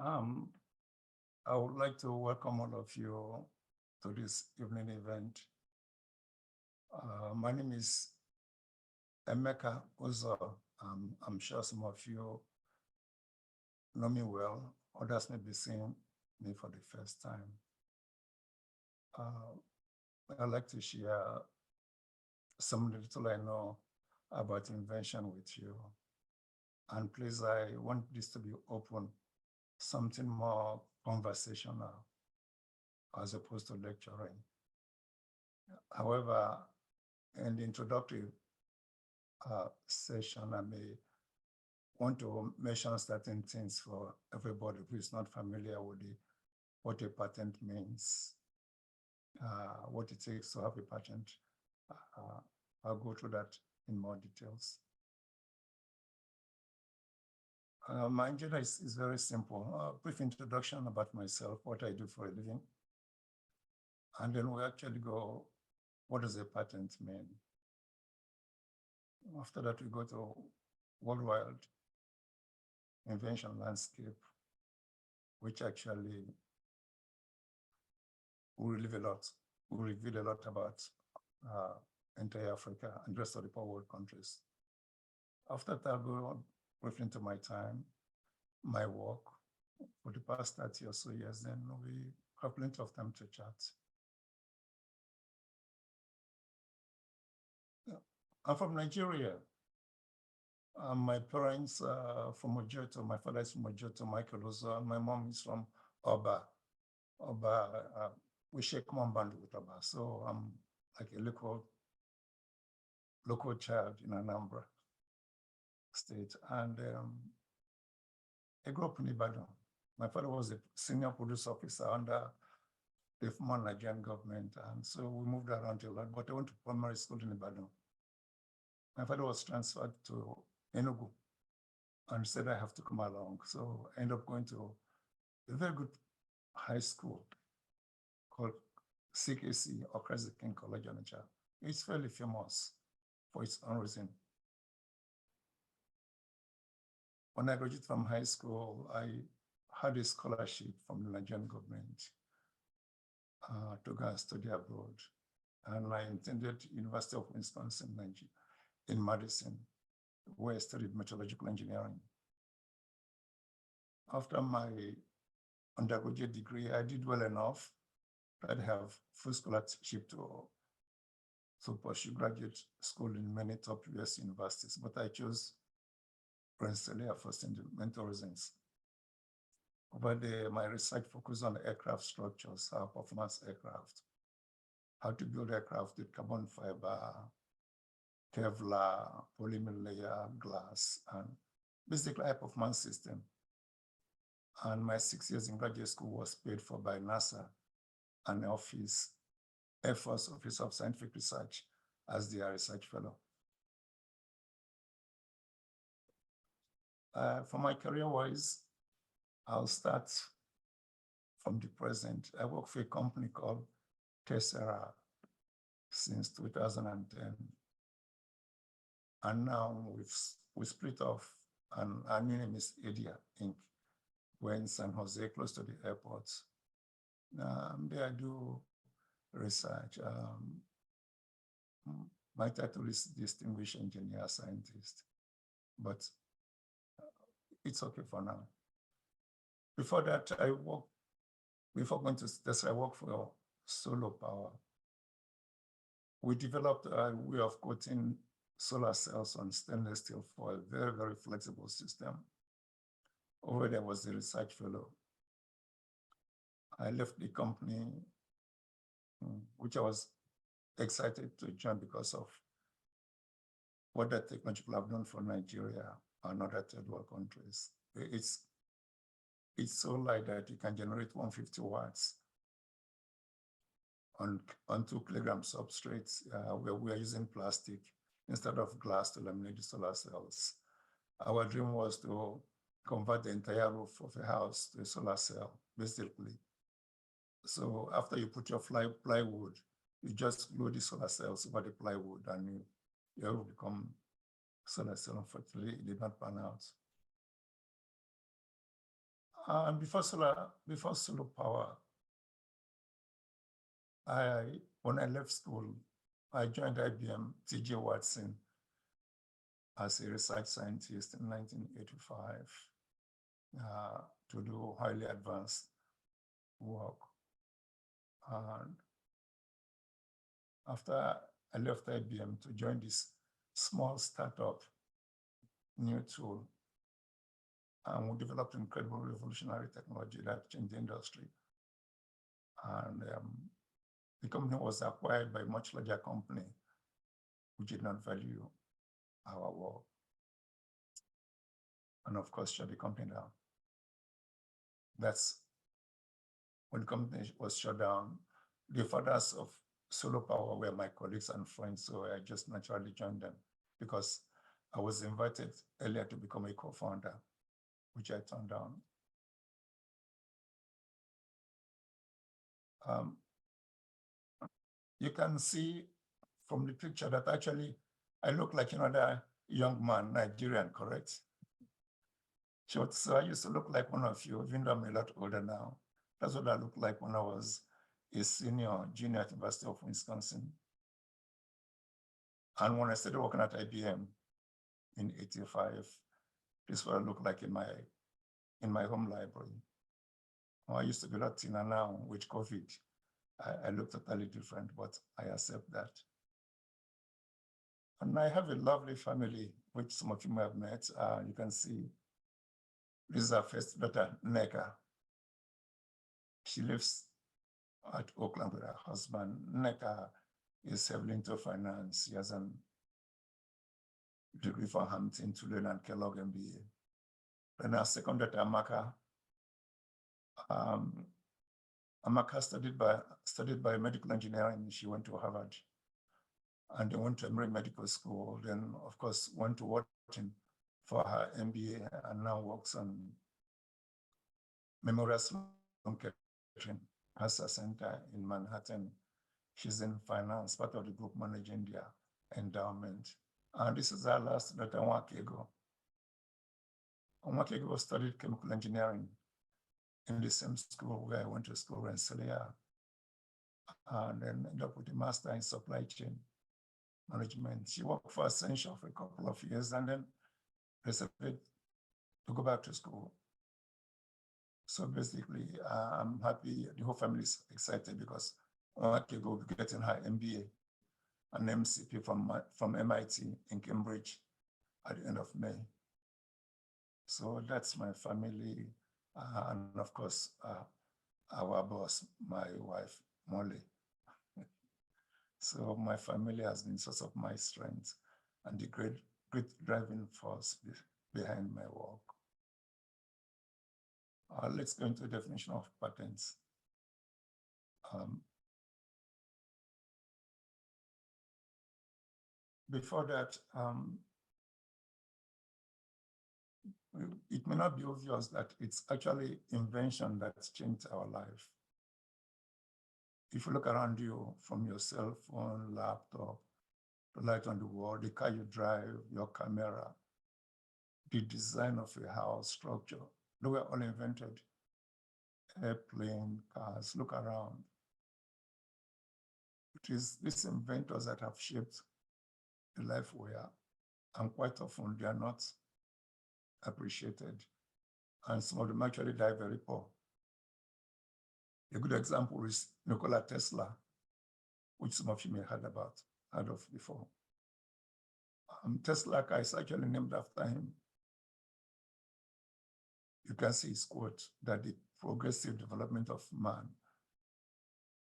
Um, I would like to welcome all of you to this evening event. My name is Emeka Uzoh. I'm sure some of you know me well. Others may be seeing me for the first time. I'd like to share some little I know about invention with you. And please, I want this to be open, something more conversational as opposed to lecturing. However, in the introductory session, I may want to mention certain things for everybody who is not familiar with what a patent means, what it takes to have a patent. I'll go through that in more details. My agenda is very simple. A brief introduction about myself, what I do for a living. And then we actually go, what does a patent mean? After that, we go to worldwide invention landscape, which actually will reveal a lot about entire Africa and the rest of the poor world countries. After that, I'll go briefly into my time, my work. For the past 30 or so years, then we have plenty of time to chat. I'm from Nigeria. My parents are from Ojoto. My father is from Ojoto, Michael Uzoh, and my mom is from Oba. We share common bond with Oba, so I'm like a local child in Anambra State. And I grew up in Ibadan. My father was a senior police officer under the former Nigerian government, and so we moved around a lot, but I went to primary school in Ibadan. My father was transferred to Enugu and said I have to come along. So I ended up going to a very good high school called NICCSJ, or Christ the King College Onitsha. It's fairly famous for its own reason. When I graduated from high school, I had a scholarship from the Nigerian government to go and study abroad. And I attended University of Wisconsin, in Madison, where I studied meteorological engineering. After my undergraduate degree, I did well enough that I have full scholarship to pursue graduate school in many top US universities, but I chose Rensselaer for sentimental reasons. Over there, my research focused on aircraft structures, performance aircraft, how to build aircraft with carbon fiber, Kevlar, polymer layer, glass, and basically high performance system. And my 6 years in graduate school was paid for by NASA and Air Force Office of Scientific Research as their research fellow. For my career-wise, I'll start from the present. I work for a company called Tessera since 2010. And now we split off, and our new name is Adia Inc. We're in San Jose, close to the airport. There I do research. My title is Distinguished Engineer Scientist, but it's okay for now. Before that, before going to Tesla, I worked for Solar Power. We developed a way of coating solar cells on stainless steel for a very, very flexible system. Over there was the research fellow. I left the company, which I was excited to join because of what that technology will have done for Nigeria and other third world countries. It's so light that you can generate 150 watts on 2 kilogram substrates where we are using plastic instead of glass to laminate the solar cells. Our dream was to convert the entire roof of a house to a solar cell, basically. So after you put your plywood, you just glue the solar cells over the plywood and you will become solar cell. Unfortunately, it did not pan out. And before solar power, when I left school, I joined IBM T.J. Watson as a research scientist in 1985 to do highly advanced work. And after I left IBM to join this small startup, new tool, and we developed incredible revolutionary technology that changed the industry. And the company was acquired by a much larger company, which did not value our work. And of course, shut the company down. That's when the company was shut down. The fathers of solar power were my colleagues and friends, so I just naturally joined them because I was invited earlier to become a co-founder, which I turned down. You can see from the picture that actually I look like another young man, Nigerian, correct? So I used to look like one of you, even though I'm a lot older now. That's what I looked like when I was a junior at University of Wisconsin. And when I started working at IBM in '85, this is what I look like in my home library. Well, I used to be Latina now with COVID. I look totally different, but I accept that. And I have a lovely family, which some of you may have met. You can see this is our first daughter, Nneka. She lives at Oakland with her husband. Nneka is heavily into finance. She has a degree from Hampton, Tulane, and Kellogg MBA. Then our second daughter, Amaka. Amaka studied biomedical engineering. She went to Harvard and then went to Emory Medical School. Then, of course, went to Wharton for her MBA and now works on Memorial Sloan Kettering Cancer Center in Manhattan. She's in finance, part of the group managing their endowment. And this is our last daughter, Nwakego. Nwakego studied chemical engineering in the same school where I went to school in Celia, and then ended up with a master in supply chain management. She worked for Essential for a couple of years and then decided to go back to school. So basically, I'm happy, the whole family is excited because Nwakego will be getting her MBA and MCP from MIT in Cambridge at the end of May. So that's my family. And of course, our boss, my wife, Molly. So my family has been source of my strength and the great driving force behind my work. Let's go into the definition of patents. Before that, it may not be obvious that it's actually invention that's changed our life. If you look around you, from your cell phone, laptop, the light on the wall, the car you drive, your camera, the design of a house structure, they were all invented. Airplane, cars, look around. It is these inventors that have shaped the life we are, and quite often they are not appreciated, and some of them actually die very poor. A good example is Nikola Tesla, which some of you may have heard of before. Tesla car is actually named after him. You can see his quote that the progressive development of man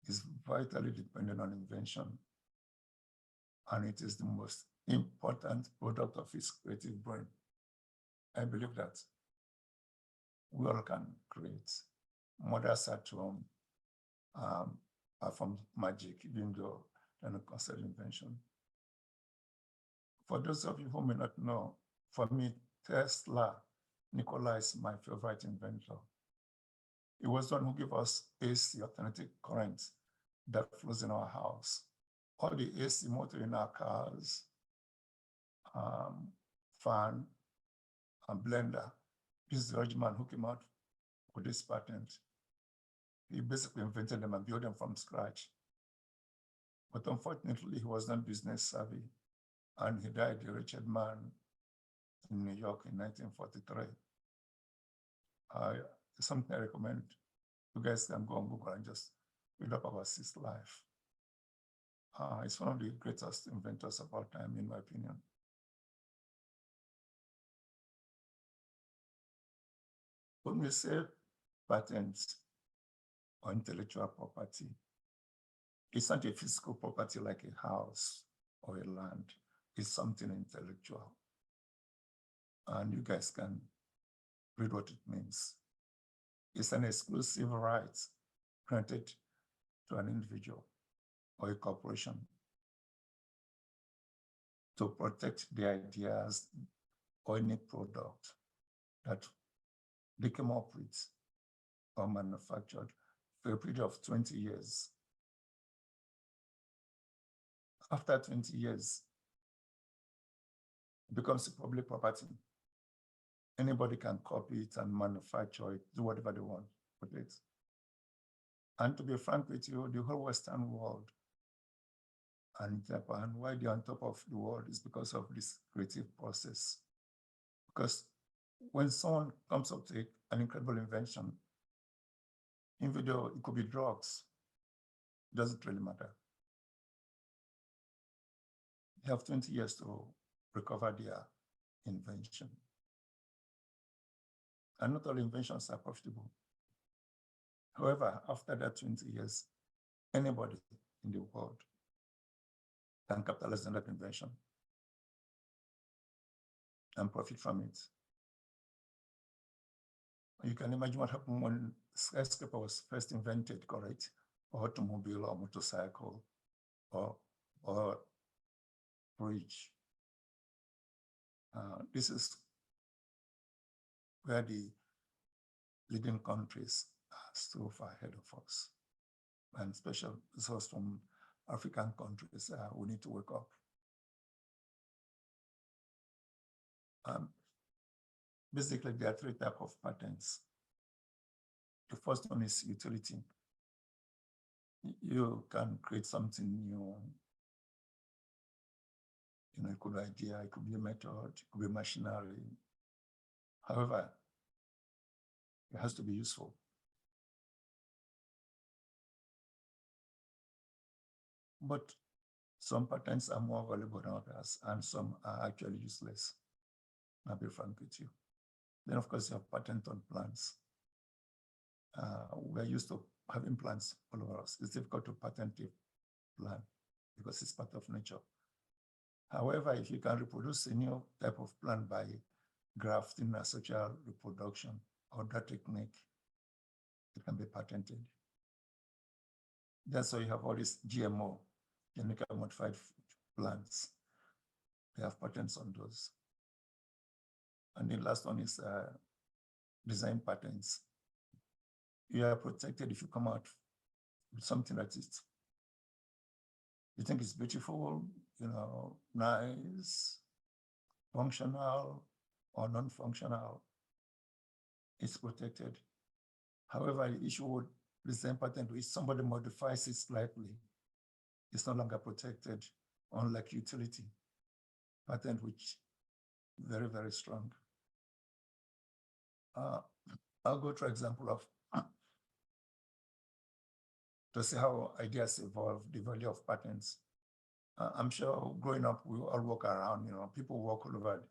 is vitally dependent on invention, and it is the most important product of his creative brain. I believe that we all can create. Mothers at home perform magic, even though they're not considered invention. For those of you who may not know, for me, Nikola is my favorite inventor. He was the one who gave us AC, alternating current, that flows in our house. All the AC motor in our cars, fan, and blender. This is the original man who came out with this patent. He basically invented them and built them from scratch. But unfortunately, he was not business savvy, and he died a wretched man in New York in 1943. Something I recommend you guys can go on Google and just read up about his life. It's one of the greatest inventors of our time, in my opinion. When we say patents or intellectual property, it's not a physical property like a house or a land. It's something intellectual. And you guys can read what it means. It's an exclusive right granted to an individual or a corporation to protect the ideas or any product that they came up with or manufactured for a period of 20 years. After 20 years, it becomes a public property. Anybody can copy it and manufacture it, do whatever they want with it. And to be frank with you, the whole Western world and Japan, why they're on top of the world is because of this creative process. Because when someone comes up to an incredible invention, even though it could be drugs, it doesn't really matter. They have 20 years to recover their invention. And not all inventions are profitable. However, after that 20 years, anybody in the world can capitalize on that invention and profit from it. You can imagine what happened when skyscraper was first invented, correct? Or automobile or motorcycle or bridge. This is where the leading countries are still far ahead of us. And especially those from African countries, we need to wake up. Basically, there are three types of patents. The first one is utility. You can create something new. It could be an idea, it could be a method, it could be machinery. However, it has to be useful. But some patents are more valuable than others, and some are actually useless. I'll be frank with you. Then, of course, you have patent on plants. We're used to having plants all over us. It's difficult to patent a plant because it's part of nature. However, if you can reproduce a new type of plant by grafting a social reproduction or that technique, it can be patented. That's why you have all these GMO, genetically modified plants. They have patents on those. And the last one is design patents. You are protected if you come out with something that is, you think it's beautiful, nice, functional, or non-functional. It's protected. However, the issue with design patent is somebody modifies it slightly. It's no longer protected, unlike utility patent, which very, very strong. I'll go to an example of to see how ideas evolve, the value of patents. I'm sure growing up, we all walk around, people walk all over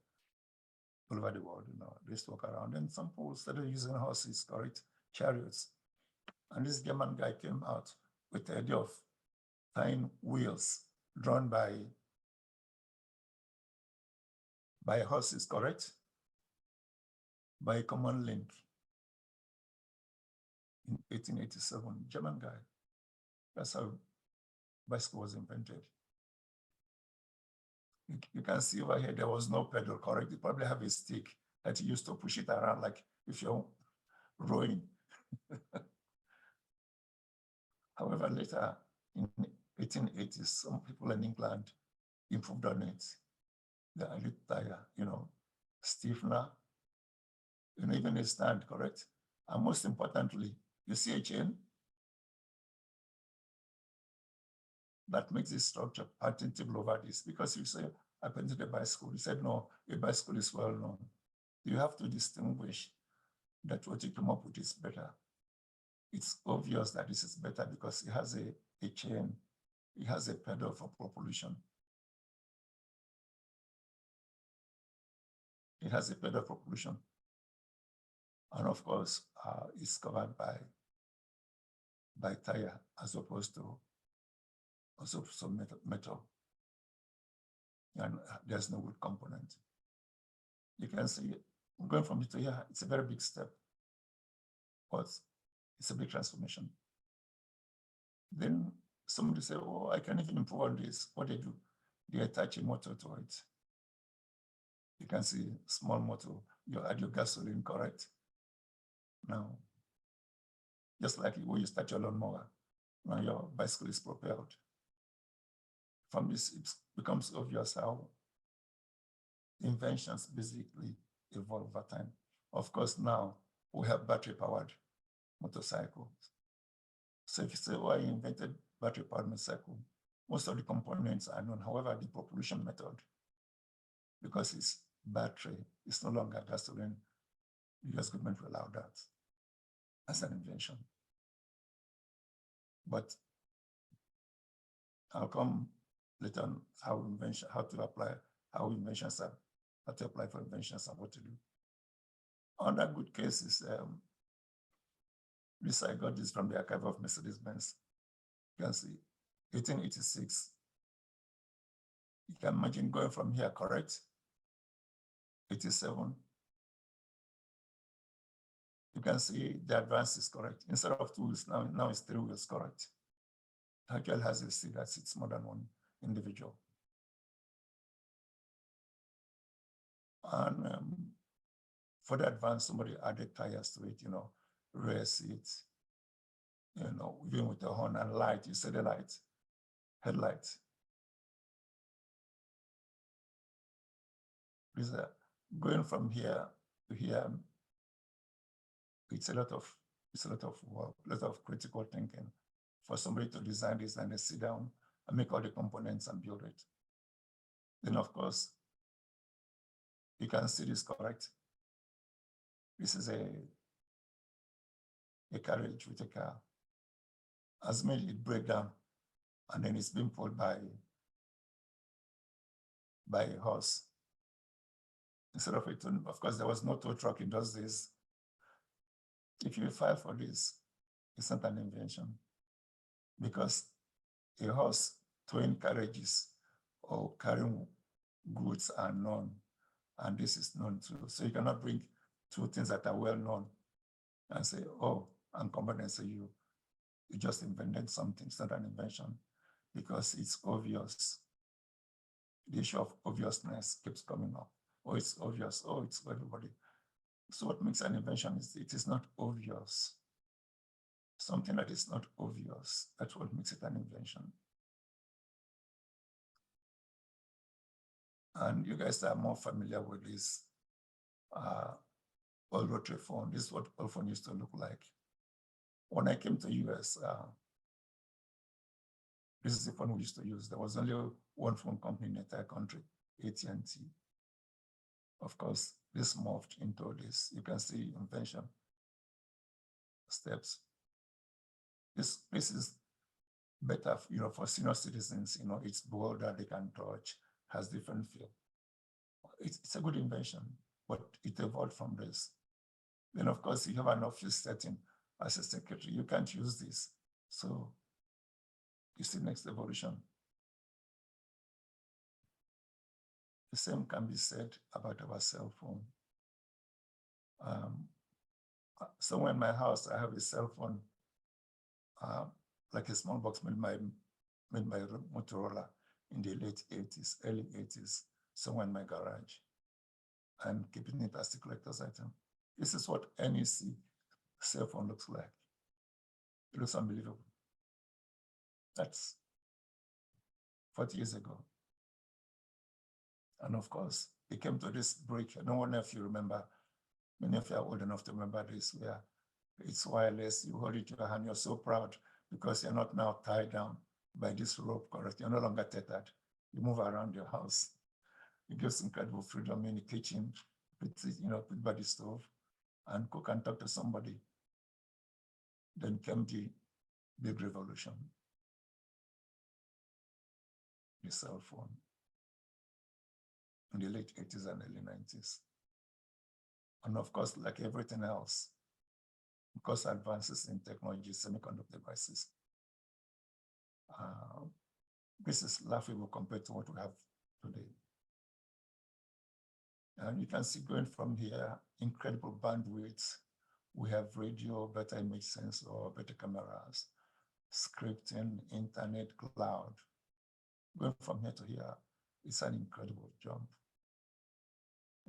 the world, they just walk around. And some people started using horses, correct, chariots. And this German guy came out with the idea of tying wheels drawn by horses, correct? By a common link in 1887, German guy. That's how bicycle was invented. You can see over here, there was no pedal, correct? You probably have a stick that you used to push it around, like if you're rowing. However, later in 1880s, some people in England improved on it. The elite tire, stiffener, even a stand, correct? And most importantly, you see a chain that makes this structure patentable over this. Because you say, I patented a bicycle. You said, no, a bicycle is well known. You have to distinguish that what you come up with is better. It's obvious that this is better because it has a chain, it has a pedal for propulsion. It has a pedal propulsion. And of course, it's covered by tire as opposed to metal. And there's no wood component. You can see going from here to here, it's a very big step, but it's a big transformation. Then somebody say, oh, I can even improve on this. What they do, they attach a motor to it. You can see small motor, you add your gasoline, correct? Now, just like when you start your lawnmower, now your bicycle is propelled. From this, it becomes obvious how inventions basically evolve over time. Of course, now we have battery-powered motorcycles. So if you say, oh, I invented battery-powered motorcycle, most of the components are known. However, the propulsion method, because it's battery, it's no longer gasoline, the US government will allow that as an invention. But I'll come later on how to apply for inventions and what to do. Under good cases, this I got this from the archive of Mercedes-Benz. You can see 1886. You can imagine going from here, correct? 87. You can see the advance is correct. Instead of 2 wheels, now it's 3 wheels, correct? Actually has a seat that sits more than one individual. And for the advance, somebody added tires to it, rear seats, even with the horn and light. You see the light, headlight. Going from here to here, it's a lot of work, a lot of critical thinking for somebody to design this and they sit down and make all the components and build it. Then of course, you can see this, correct? This is a carriage with a car. Has made it break down, and then it's being pulled by a horse. Instead of it, of course, there was no tow truck in those days. If you file for this, it's not an invention, because a horse towing carriages or carrying goods are known, and this is known too. So you cannot bring two things that are well known and say, oh, and come and say you just invented something. It's not an invention because it's obvious. The issue of obviousness keeps coming up. Oh, it's obvious. Oh, it's for everybody. So what makes an invention is it is not obvious. Something that is not obvious, that's what makes it an invention. And you guys are more familiar with this old rotary phone. This is what old phone used to look like. When I came to US, this is the phone we used to use. There was only one phone company in the entire country, AT&T. Of course, this morphed into this. You can see invention steps. This is better, for senior citizens. It's bolder, they can touch, has different feel. It's a good invention, but it evolved from this. Then, of course, you have an office setting as a secretary. You can't use this. So you see next evolution. The same can be said about our cell phone. Somewhere in my house, I have a cell phone, like a small box made by Motorola in the late 80s, early 80s, somewhere in my garage. I'm keeping it as a collector's item. This is what NEC cell phone looks like. It looks unbelievable. That's 40 years ago. And of course, it came to this break. I don't know if you remember, many of you are old enough to remember this, where It's wireless. You hold it in your hand. You're so proud because you're not now tied down by this rope. Correct? You're no longer tethered. You move around your house. It gives incredible freedom in the kitchen. Put by the stove and cook and talk to somebody. Then came the big revolution, the cell phone, in the late 80s and early 90s. And of course, like everything else, because advances in technology, semiconductor devices, this is laughable compared to what we have today. And you can see going from here, incredible bandwidth. We have radio, better image sensor, better cameras, scripting, internet, cloud. Going from here to here, it's an incredible jump.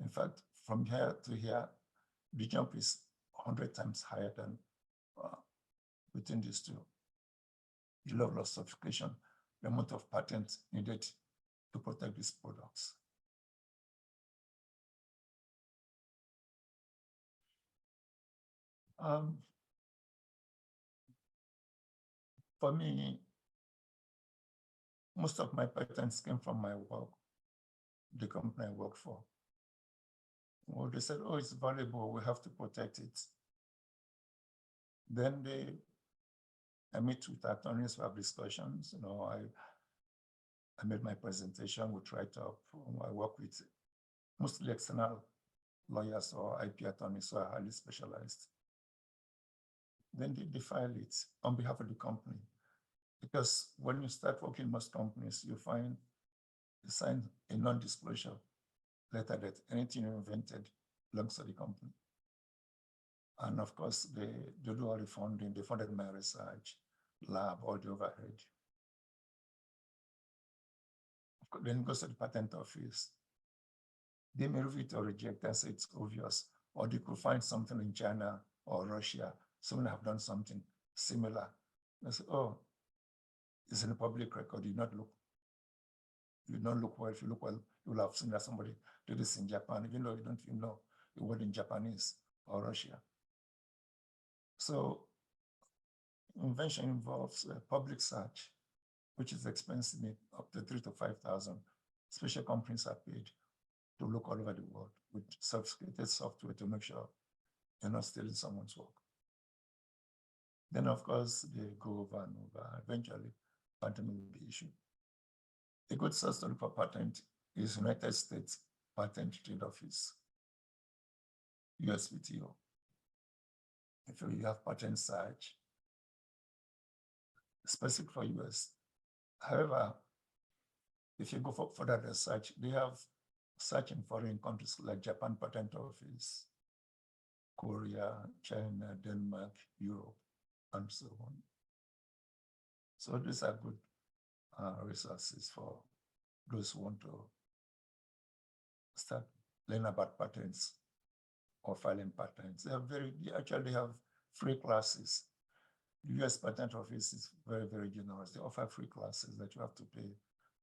In fact, from here to here, the jump is 100 times higher than between these two. The level of sophistication, the amount of patents needed to protect these products. For me, most of my patents came from my work, the company I work for. Well, they said, oh, it's valuable, we have to protect it. Then I meet with attorneys, we have discussions. I made my presentation, we tried to, I work with mostly external lawyers or IP attorneys who are highly specialized. Then they file it on behalf of the company. Because when you start working in most companies, you sign a non-disclosure letter that anything you invented belongs to the company. And of course, they do all the funding. They funded my research lab, all the overhead. Then it goes to the patent office. They may review it or reject and say it's obvious, or they could find something in China or Russia. Someone have done something similar. They say, oh, it's in the public record. You don't look well. If you look well, you will have seen that somebody did this in Japan, even though you don't even know the word in Japanese or Russia. So invention involves a public search, which is expensive, up to 3,000 to 5,000. Special companies are paid to look all over the world with sophisticated software to make sure you're not stealing someone's work. Then, of course, they go over and over. Eventually, patent will be issued. A good source to look for patent is United States Patent Trade Office, USPTO. If you have patent search, specific for US. However, if you go for further research, they have search in foreign countries like Japan Patent Office, Korea, China, Denmark, Europe, and so on. So these are good resources for those who want to start learning about patents or filing patents. They actually have free classes. The US Patent Office is very, very generous. They offer free classes that you have to pay,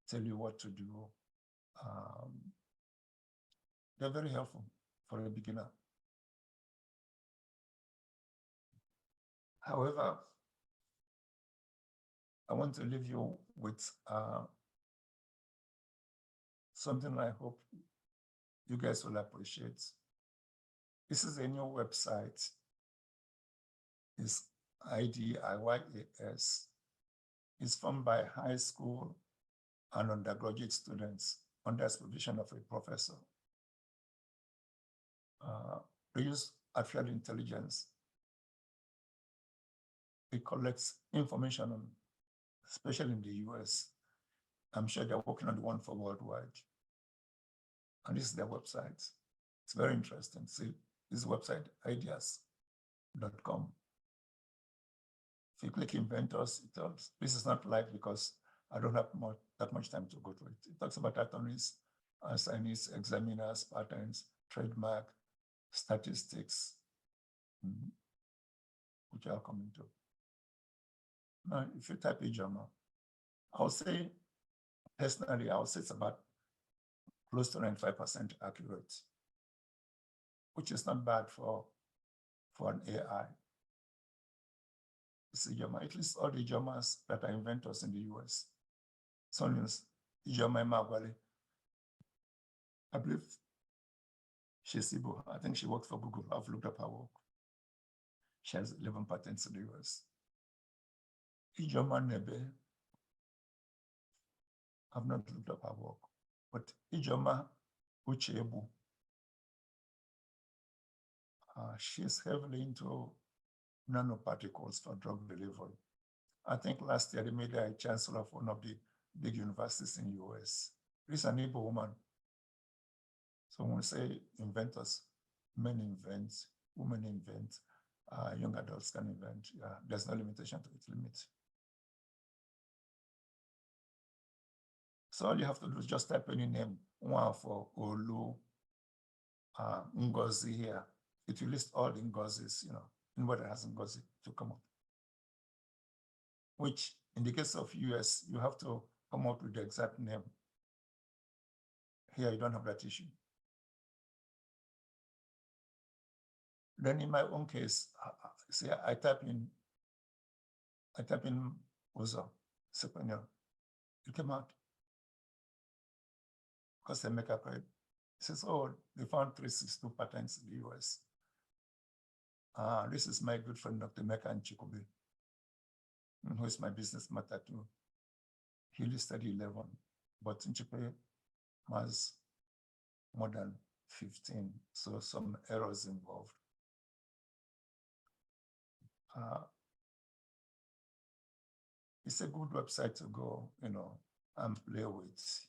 tell you what to do. They're very helpful for a beginner. However, I want to leave you with something I hope you guys will appreciate. This is a new website. It's IDIYAS. It's formed by high school and undergraduate students under supervision of a professor. They use artificial intelligence. It collects information on, especially in the US. I'm sure they're working on the one for worldwide. And this is their website. It's very interesting. See, this website, ideas.com. If you click Inventors, it tells, this is not live because I don't have that much time to go through it. It talks about attorneys, assignees, examiners, patents, trademark, statistics, which I'll come into. Now, if you type Ijoma, I'll say, personally, I'll say it's about close to 95% accurate, which is not bad for an AI. It's Ijoma. At least all the Ijomas that are inventors in the US. Son is Ijoma Magwale. I believe she's Igbo. I think she worked for Google. I've looked up her work. She has 11 patents in the US. Ijoma Nebe, I've not looked up her work, but Ijoma Uchebu, she's heavily into nanoparticles for drug delivery. I think last year they made her a chancellor of one of the big universities in the US. She's an Igbo woman. So when we say inventors, men invent, women invent, young adults can invent. There's no limitation to its limit. So all you have to do is just type any name, one for Olu, Ngozi here. It will list all the Ngozis, anybody that has Ngozi to come up. Which in the case of US, you have to come up with the exact name. Here, you don't have that issue. Then in my own case, see, I type in Uzoh, Cyprian. It came out. Because they make up, it says, oh, they found 362 patents in the US. This is my good friend, Dr. Emeka Uzoh, who is my business matter too. He listed 11, but Nchikwe has more than 15, so some errors involved. It's a good website to go, and play with,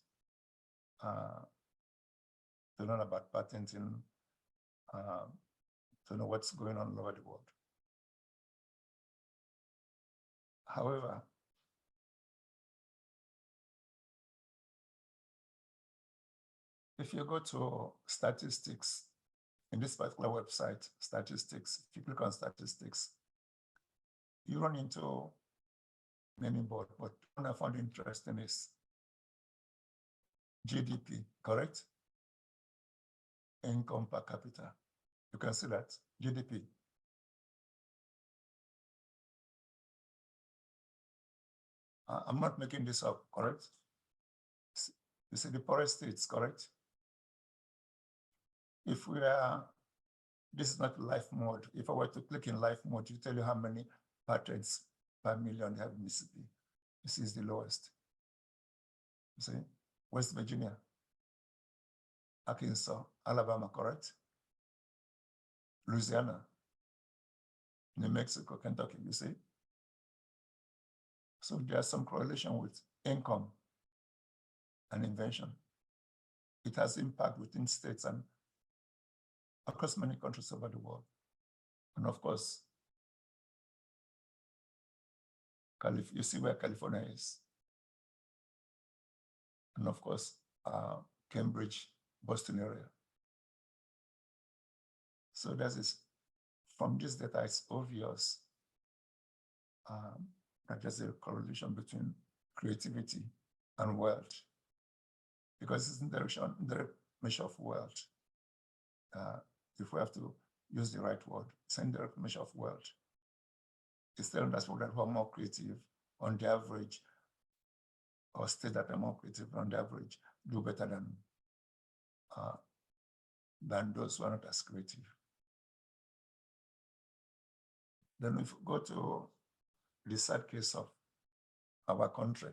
to learn about patenting, to know what's going on all over the world. However, if you go to statistics, in this particular website, statistics, if you click on statistics, you run into many board, but one I found interesting is GDP, correct? Income per capita. You can see that, GDP. I'm not making this up, correct? You see the poorest states, correct? If we are, this is not life mode. If I were to click in life mode, you tell you how many patents per million you have in Mississippi. This is the lowest. You see, West Virginia, Arkansas, Alabama, correct? Louisiana, New Mexico, Kentucky, you see? So there's some correlation with income and invention. It has impact within states and across many countries over the world. And of course, you see where California is. And of course, Cambridge, Boston area. So from this data, it's obvious that there's a correlation between creativity and wealth, because it's in the measure of wealth. If we have to use the right word, it's in the measure of wealth. It's telling us that who are more creative on the average, or states that are more creative on the average, do better than those who are not as creative. Then if we go to the sad case of our country,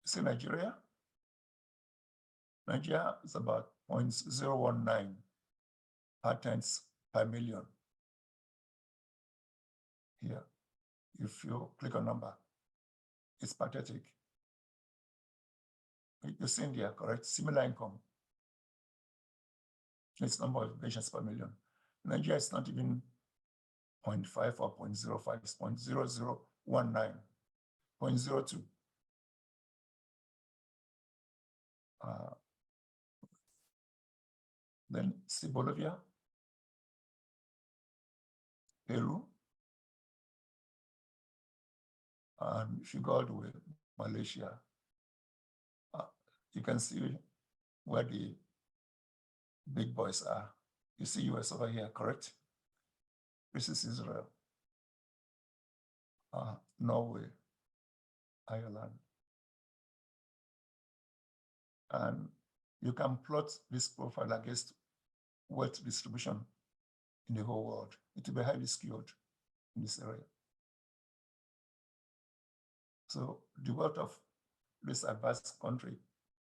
see Nigeria? Nigeria is about 0.019 patents per million. Here, if you click on number, it's pathetic. You see India, correct? Similar income. It's number of inventions per million. Nigeria is not even 0.5 or 0.05, it's 0.0019, 0.02. Then see Bolivia, Peru, and if you go all the way, Malaysia, you can see where the big boys are. You see US over here, correct? This is Israel. Norway, Ireland. And you can plot this profile against wealth distribution in the whole world. It will be highly skewed in this area. So the wealth of this advanced country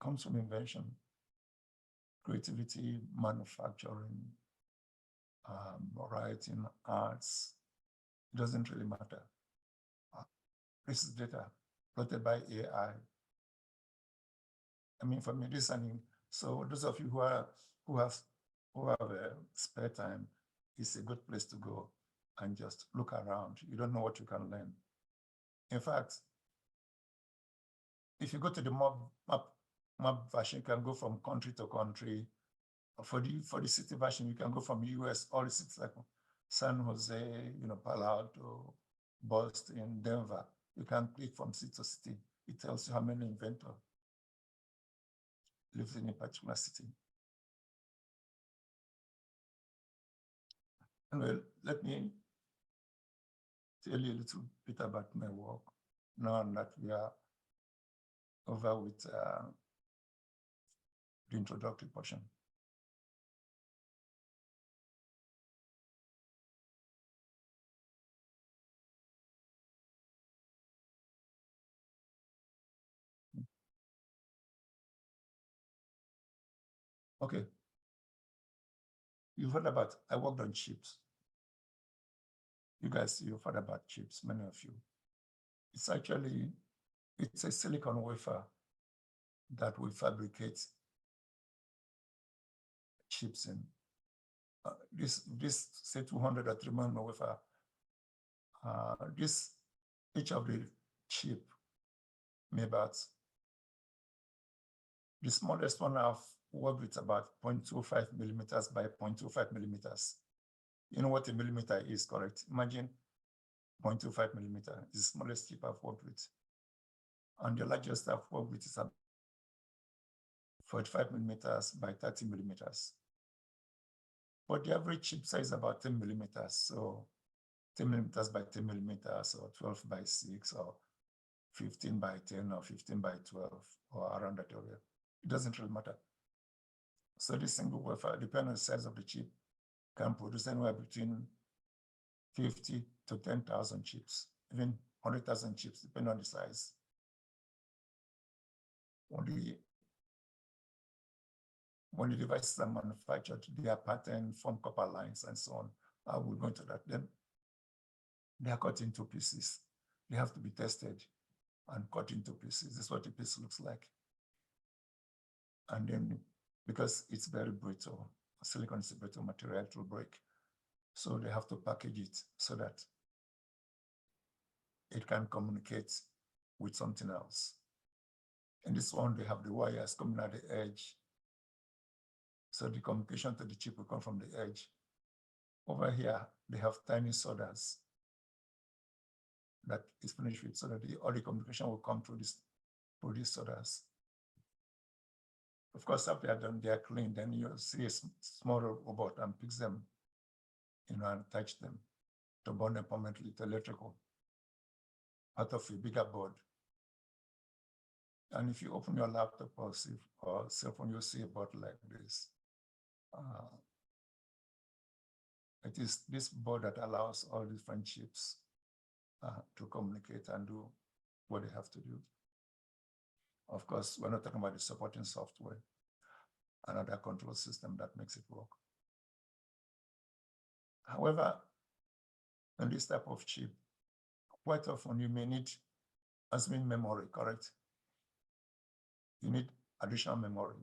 comes from invention, creativity, manufacturing, writing, arts. It doesn't really matter. This is data plotted by AI. I mean, for me, this so those of you who have spare time, it's a good place to go and just look around. You don't know what you can learn. In fact, if you go to the map version, you can go from country to country. For the city version, you can go from US, all the cities like San Jose, Palo Alto, Boston, Denver. You can click from city to city. It tells you how many inventors lives in a particular city. Anyway, let me tell you a little bit about my work now that we are over with the introductory portion. Okay. You've heard about, I worked on chips. You guys, you've heard about chips, many of you. It's a silicon wafer that we fabricate chips in. This say 200 or 300 wafer. Each of the chip may about, the smallest one I've worked with about 0.25 millimeters by 0.25 millimeters. You know what a millimeter is, correct? Imagine 0.25 millimeter is the smallest chip I've worked with. And the largest I've worked with is about 45 millimeters by 30 millimeters. But the average chip size is about 10 millimeters. So 10 millimeters by 10 millimeters, or 12 by 6, or 15 by 10, or 15 by 12, or around that area. It doesn't really matter. So this single wafer, depending on the size of the chip, can produce anywhere between 50 to 10,000 chips, even 100,000 chips, depending on the size. When the devices are manufactured, they are patterned, form copper lines, and so on. I will go into that. Then they are cut into pieces. They have to be tested and cut into pieces. This is what a piece looks like. And then, because it's very brittle, silicon is a brittle material, it will break. So they have to package it so that it can communicate with something else. In this one, they have the wires coming at the edge. So the communication to the chip will come from the edge. Over here, they have tiny solders that is finished with, so that all the communication will come through these solders. Of course, after they're done, they are clean. Then you'll see a small robot and picks them, and attach them to bond them permanently to electrical out of a bigger board. And if you open your laptop or cell phone, you'll see a board like this. It is this board that allows all different chips to communicate and do what they have to do. Of course, we're not talking about the supporting software, another control system that makes it work. However, in this type of chip, quite often you may need admin memory, correct? You need additional memory.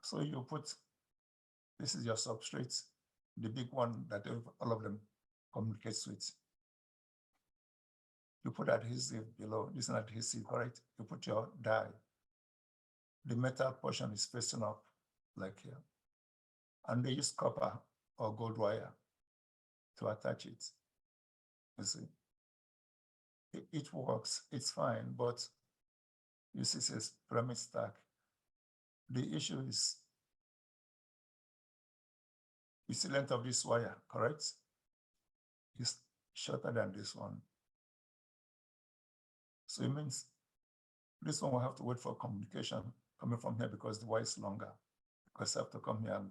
So you put, this is your substrate, the big one that all of them communicates with. You put adhesive below, this is an adhesive, correct? You put your die. The metal portion is facing up, like here. And they use copper or gold wire to attach it. You see, it works, it's fine, but you see, it says pyramid stack. The issue is, you see the length of this wire, correct? It's shorter than this one. So it means this one will have to wait for communication coming from here because the wire is longer. Because I have to come here and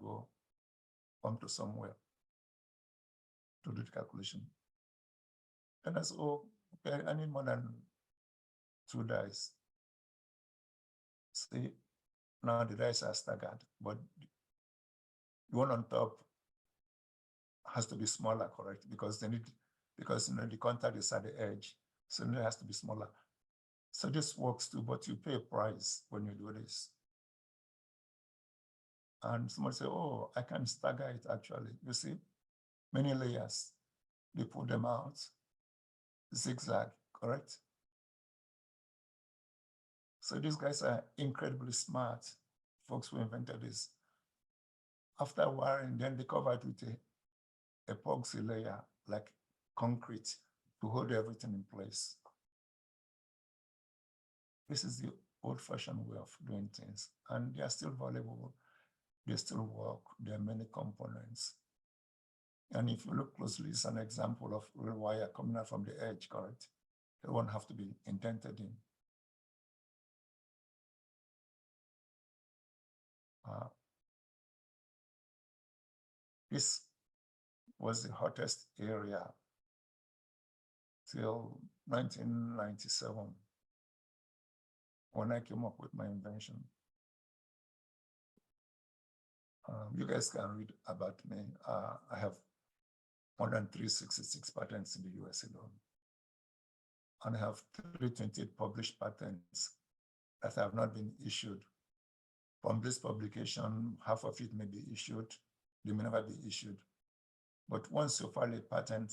come to somewhere to do the calculation. And I said, oh, okay, I need more than 2 dice. See, now the dice are staggered, but the one on top has to be smaller, correct? Because the contact is at the edge, so it has to be smaller. So this works too, but you pay a price when you do this. And someone say, oh, I can stagger it actually. You see, many layers, they put them out, zigzag, correct? So these guys are incredibly smart, folks who invented this. After wiring, then they covered it with a epoxy layer, like concrete, to hold everything in place. This is the old-fashioned way of doing things, and they are still valuable. They still work. There are many components. And if you look closely, it's an example of real wire coming out from the edge, correct? They won't have to be indented in. This was the hottest area till 1997, when I came up with my invention. You guys can read about me. I have more than 366 patents in the US alone. And I have 328 published patents that have not been issued. From this publication, half of it may be issued, they may never be issued. But once you file a patent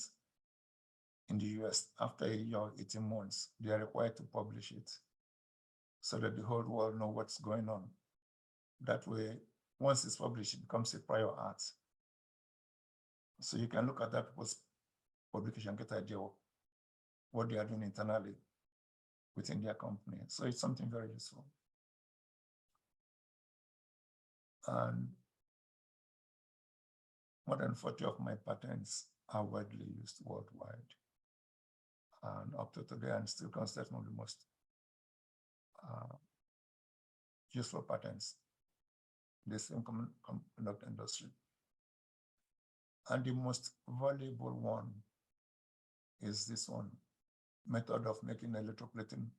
in the US, after a year, 18 months, they are required to publish it so that the whole world knows what's going on. That way, once it's published, it becomes a prior art. So you can look at that post-publication, get an idea of what they are doing internally within their company. So it's something very useful. And more than 40 of my patents are widely used worldwide. And up to today, I'm still considered one of the most useful patents in the semiconductor industry. And the most valuable one is this one, method of making electroplating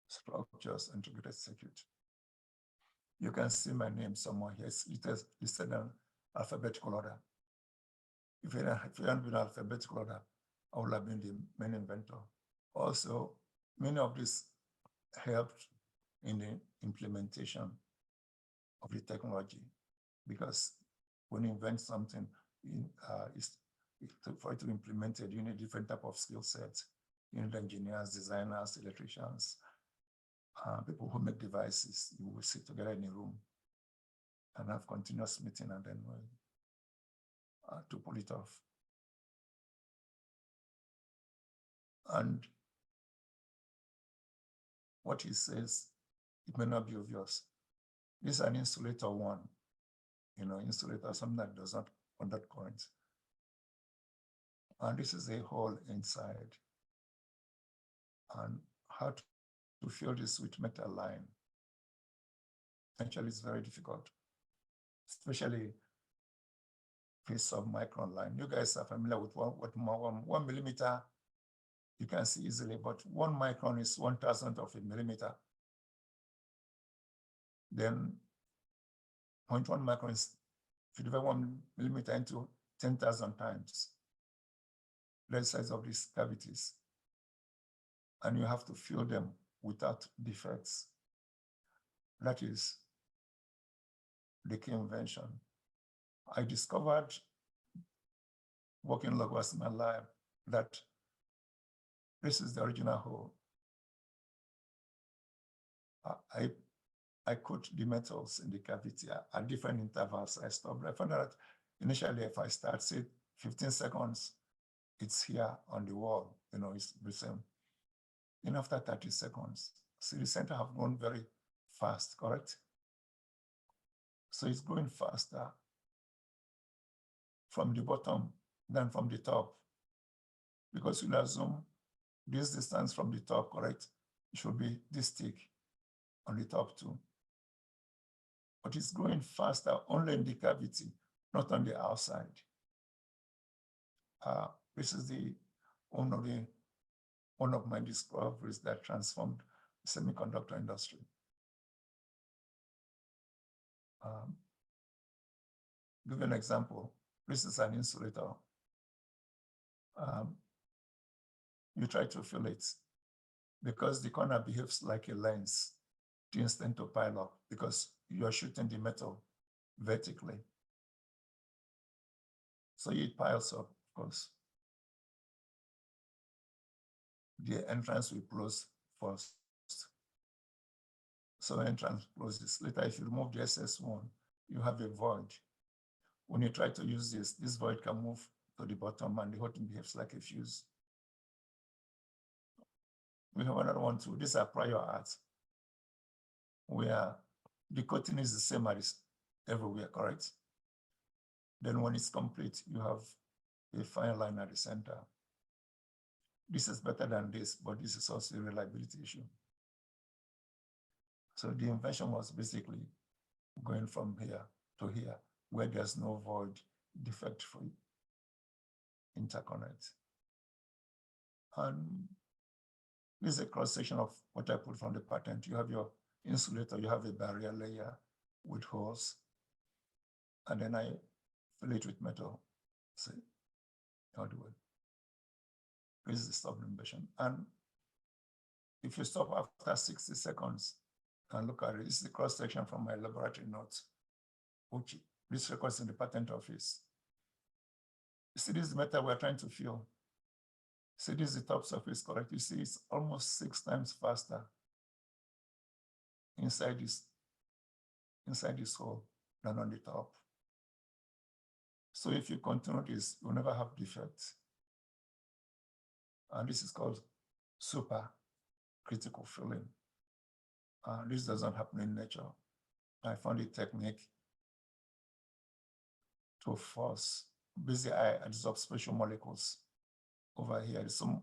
structures integrated circuit. You can see my name somewhere here. It's listed in alphabetical order. If it hadn't been alphabetical order, I would have been the main inventor. Also, many of these helped in the implementation of the technology, because when you invent something, for it to be implemented, you need different type of skill sets. You need engineers, designers, electricians, people who make devices. You will sit together in a room and have continuous meeting, and then to pull it off. And what he says, it may not be obvious. This is an insulator one, insulator, something that does not conduct current. And this is a hole inside. And how to fill this with metal line. Actually, it's very difficult, especially with sub-micron line. You guys are familiar with what 1 millimeter, you can see easily, but 1 micron is 1,000th of a millimeter. Then 0.1 micron is, if you divide 1 millimeter into 10,000 times the size of these cavities, and you have to fill them without defects. That is the key invention. I discovered, working log was in my lab, that this is the original hole. I coat the metals in the cavity at different intervals. I stopped. I found out initially, if I start, say, 15 seconds, it's here on the wall, it's the same. Then after 30 seconds, see, the center have gone very fast, correct? So it's going faster from the bottom than from the top, because you'll assume this distance from the top, correct? It should be this thick on the top too. But it's growing faster only in the cavity, not on the outside. This is one of my discoveries that transformed the semiconductor industry. Give you an example. This is an insulator. You try to fill it because the corner behaves like a lens. Things tend to pile up because you are shooting the metal vertically. So it piles up, of course. The entrance will close first. So entrance closes. Later, if you remove the SS1, you have a void. When you try to use this void can move to the bottom and the whole thing behaves like a fuse. We have another one too. These are prior arts, where the coating is the same as everywhere, correct? Then when it's complete, you have a fine line at the center. This is better than this, but this is also a reliability issue. So the invention was basically going from here to here, where there's no void defect-free interconnect. And this is a cross-section of what I put from the patent. You have your insulator, you have a barrier layer with holes, and then I fill it with metal. See, how do it? This is the stop limitation. And if you stop after 60 seconds and look at it, this is the cross-section from my laboratory notes, which this records in the patent office. You see this metal we're trying to fill. See, this is the top surface, correct? You see, it's almost 6 times faster inside this hole than on the top. So if you continue this, you'll never have defects. And this is called super critical filling. This doesn't happen in nature. I found a technique to force, basically I absorb special molecules over here. Some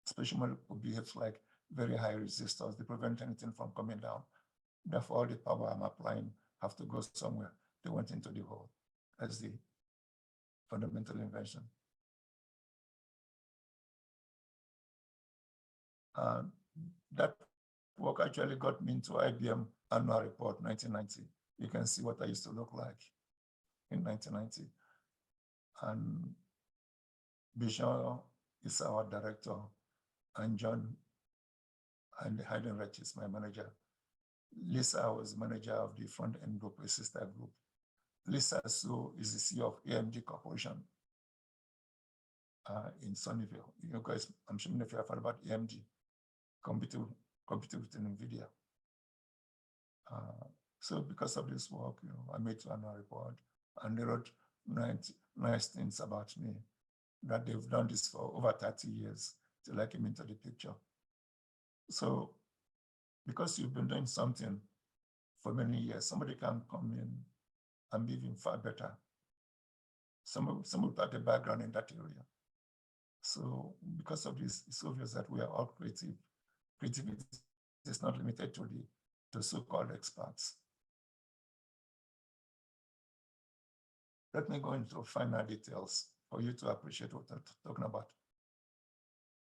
special molecule behaves like very high resistors. They prevent anything from coming down. Therefore, all the power I'm applying have to go somewhere. They went into the hole. That's the fundamental invention. That work actually got me into IBM annual report 1990. You can see what I used to look like in 1990. And Bijan is our director, and John and Heidenreich is my manager. Lisa was manager of the front-end group, a sister group. Lisa Su is the CEO of AMD Corporation in Sunnyvale. You guys, I'm sure if you have heard about AMD, competing with NVIDIA. So because of this work, I made an annual report, and they wrote nice things about me, that they've done this for over 30 years till I came into the picture. So because you've been doing something for many years, somebody can come in and be even far better. Some without a background in that area. So because of this, it's obvious that we are all creative. Creativity is not limited to the so-called experts. Let me go into finer details for you to appreciate what I'm talking about.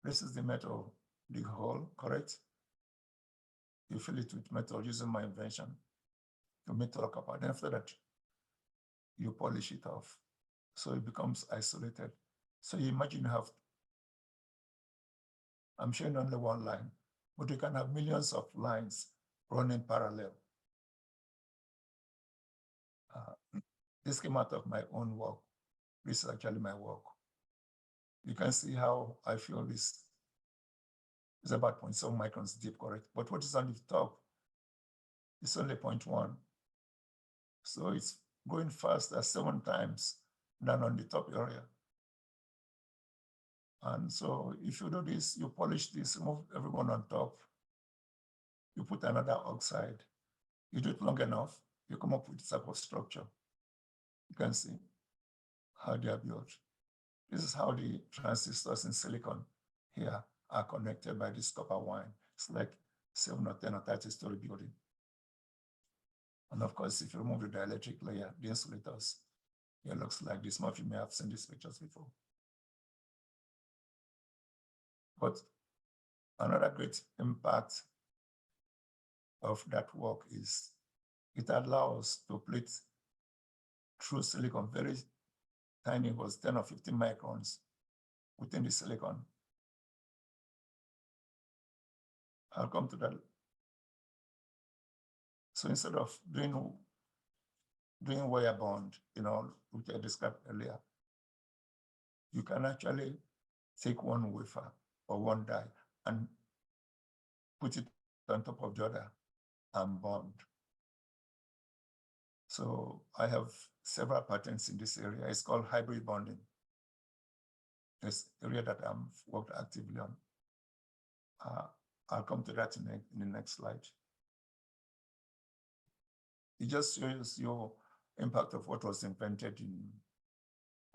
This is the metal, the hole, correct? You fill it with metal using my invention, the metal copper. Then after that, you polish it off. So it becomes isolated. So you imagine you have, I'm showing only one line, but you can have millions of lines running parallel. This came out of my own work. This is actually my work. You can see how I feel this is about 0.7 microns deep, correct? But what is on the top is only 0.1. So it's going faster 7 times than on the top area. And so if you do this, you polish this, remove everyone on top, you put another oxide, you do it long enough, you come up with this type of structure. You can see how they are built. This is how the transistors in silicon here are connected by this copper wire. It's like 7 or 10 or 30-story building. And of course, if you remove the dielectric layer, the insulators, it looks like this. Some of you may have seen these pictures before. But another great impact of that work is it allows to plate through silicon, very tiny holes, 10 or 15 microns within the silicon. I'll come to that. So instead of doing wire bond, which I described earlier, you can actually take one wafer or one die and put it on top of the other and bond. So I have several patents in this area. It's called hybrid bonding. It's an area that I'm worked actively on. I'll come to that in the next slide. It just shows you impact of what was invented in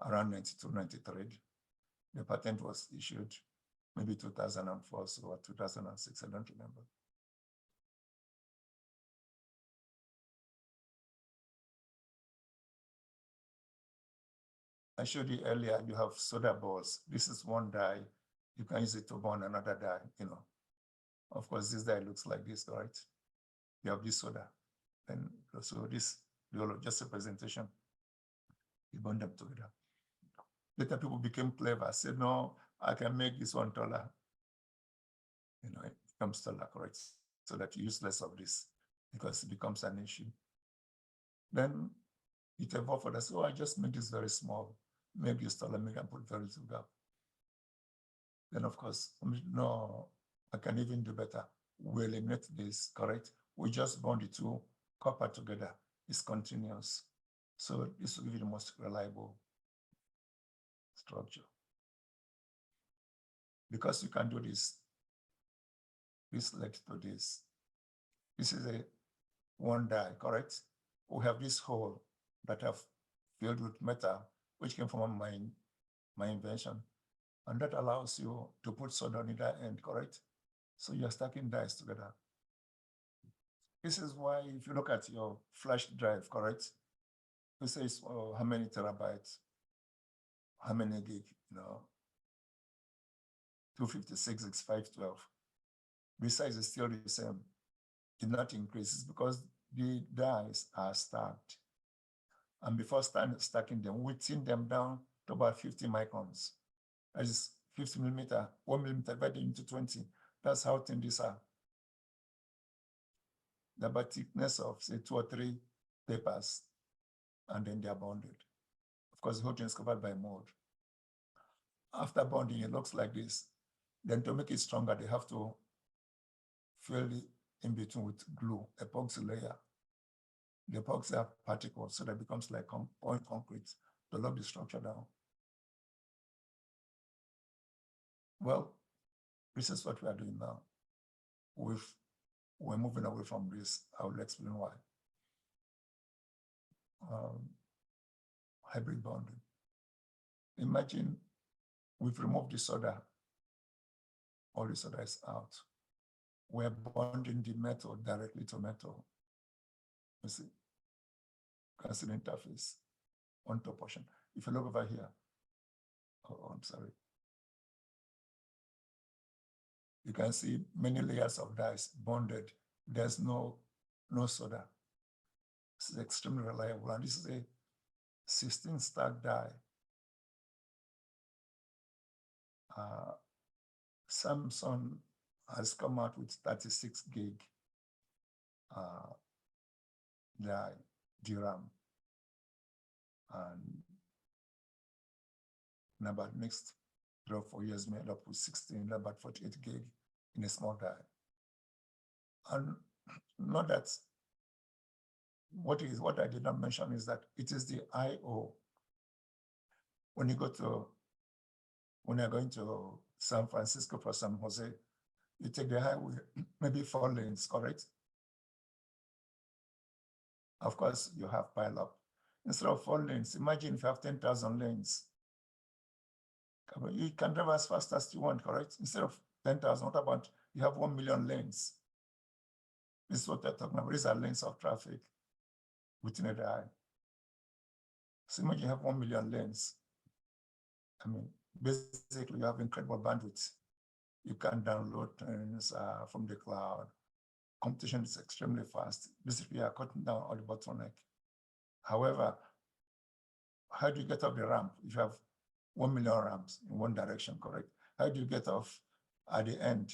around 92, 93. The patent was issued maybe 2004, so or 2006, I don't remember. I showed you earlier, you have soda balls. This is one die. You can use it to bond another die, Of course, this die looks like this, right? You have this soda. And so this, just a presentation. You bond them together. Later people became clever, said, no, I can make this one taller. It becomes taller, correct? So that you use less of this because it becomes an issue. Then it evolved for us. Oh, I just made this very small. Make this taller, make and put very little gap. Then of course, no, I can even do better. We eliminate this, correct? We just bond the two copper together. It's continuous. So this will give you the most reliable structure. Because you can do this led to this. This is a one die, correct? We have this hole that I've filled with metal, which came from my invention. And that allows you to put soda on either end, correct? So you're stacking dies together. This is why if you look at your flash drive, correct? It says how many terabytes, how many gig, 256 is 512. The size is still the same. Did not increase. It's because the dies are stacked. And before stacking them, we thin them down to about 50 microns. That is 50 millimeter, 1 millimeter divided into 20. That's how thin these are. They're about thickness of, say, 2 or 3 papers, and then they're bonded. Of course, the whole thing is covered by mold. After bonding, it looks like this. Then to make it stronger, they have to fill it in between with glue, epoxy layer. The epoxy have particles, so that becomes like point concrete to lock the structure down. Well, this is what we are doing now. We're moving away from this. I will explain why. Hybrid bonding. Imagine we've removed the soda. All the soda is out. We're bonding the metal directly to metal. You see? You can see the interface on top portion. If you look over here, I'm sorry. You can see many layers of dies bonded. There's no soda. This is extremely reliable. And this is a 16 stack die. Samsung has come out with 36 gig die DRAM. And in about next 3 or 4 years, made up with 16, about 48 gig in a small die. And not that, what I did not mention is that it is the I/O. When you're going to San Francisco for San Jose, you take the highway, maybe 4 lanes, correct? Of course, you have pile up. Instead of 4 lanes, imagine if you have 10,000 lanes. You can drive as fast as you want, correct? Instead of 10,000. What about you have 1 million lanes? This is what they're talking about. These are lanes of traffic within a day. So imagine you have 1 million lanes. I mean, basically you have incredible bandwidth. You can download things from the cloud. Computation is extremely fast. Basically, you are cutting down all the bottleneck. However, how do you get off the ramp? If you have 1 million ramps in one direction, correct? How do you get off at the end?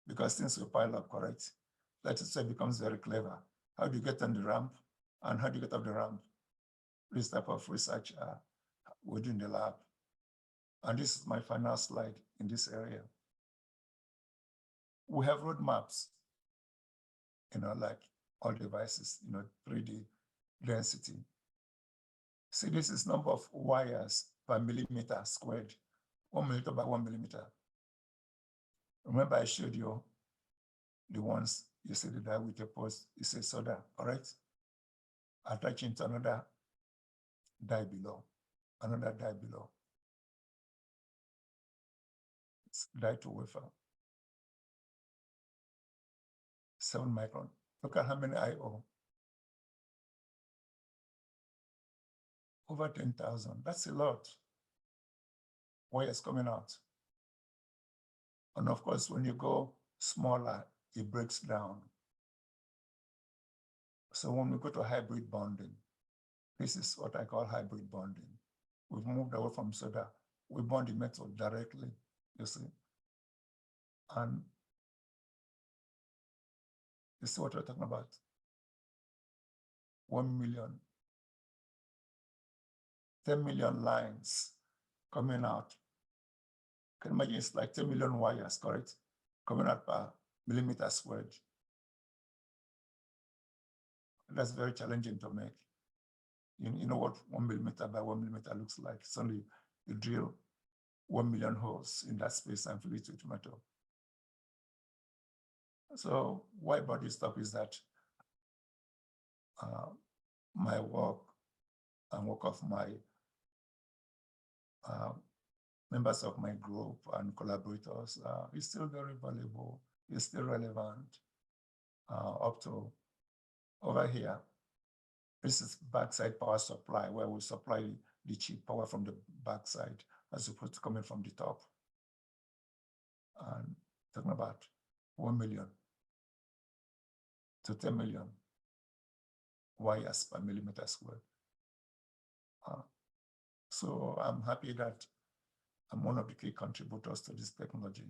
Because things will pile up, correct? That is why it becomes very clever. How do you get on the ramp and how do you get off the ramp? This type of research we're doing in the lab. And this is my final slide in this area. We have roadmaps, like all devices, 3D density. See, this is number of wires per millimeter squared, 1 millimeter by 1 millimeter. Remember I showed you the ones you see the die with a post, you say solder, correct? Attaching to another die below, another die below. It's die to wafer. 7 micron. Look at how many I/O. Over 10,000. That's a lot. Wires coming out. And of course, when you go smaller, it breaks down. So when we go to hybrid bonding, this is what I call hybrid bonding. We've moved away from solder. We bond the metal directly, you see. And you see what we're talking about? 1 million, 10 million lines coming out. You can imagine it's like 10 million wires, correct? Coming out per millimeter squared. That's very challenging to make. You know what 1 millimeter by 1 millimeter looks like? It's only you drill 1 million holes in that space and fill it with metal. So why brought this up is that my work and work of my members of my group and collaborators is still very valuable, is still relevant up to over here. This is backside power supply where we supply the cheap power from the backside as opposed to coming from the top. And talking about 1 million to 10 million wires per millimeter squared. So I'm happy that I'm one of the key contributors to this technology.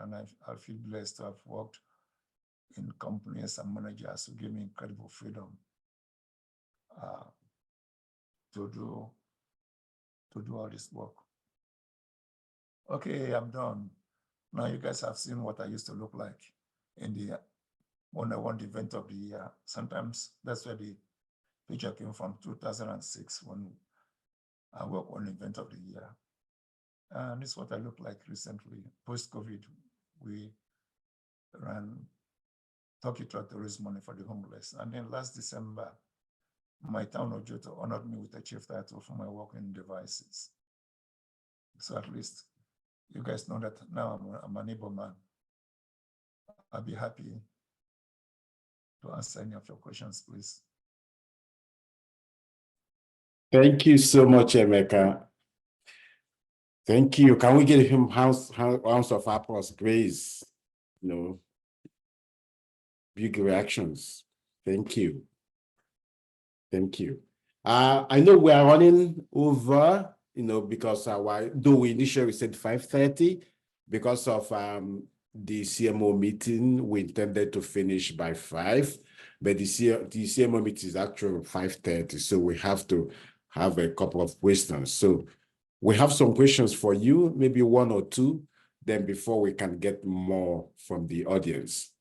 And I feel blessed to have worked in companies and managers who give me incredible freedom to do all this work. Okay, I'm done. Now you guys have seen what I used to look like when I won the event of the year. Sometimes that's where the picture came from, 2006, when I worked on the event of the year. And this is what I look like recently. Post-COVID, we ran Turkey Truck to raise money for the homeless. And then last December, my town of Joto honored me with a chief title for my work in devices. So at least you guys know that now I'm an Igbo man. I'll be happy to answer any of your questions, please. Thank you so much, Emeka. Thank you. Can we give him rounds of applause, please? Big reactions. Thank you. Thank you. I know we are running over, because though we initially said 5:30, because of the CMO meeting, we intended to finish by 5, but the CMO meeting is actually 5:30, so we have to have a couple of questions. So we have some questions for you, maybe 1 or 2, then before we can get more from the audience.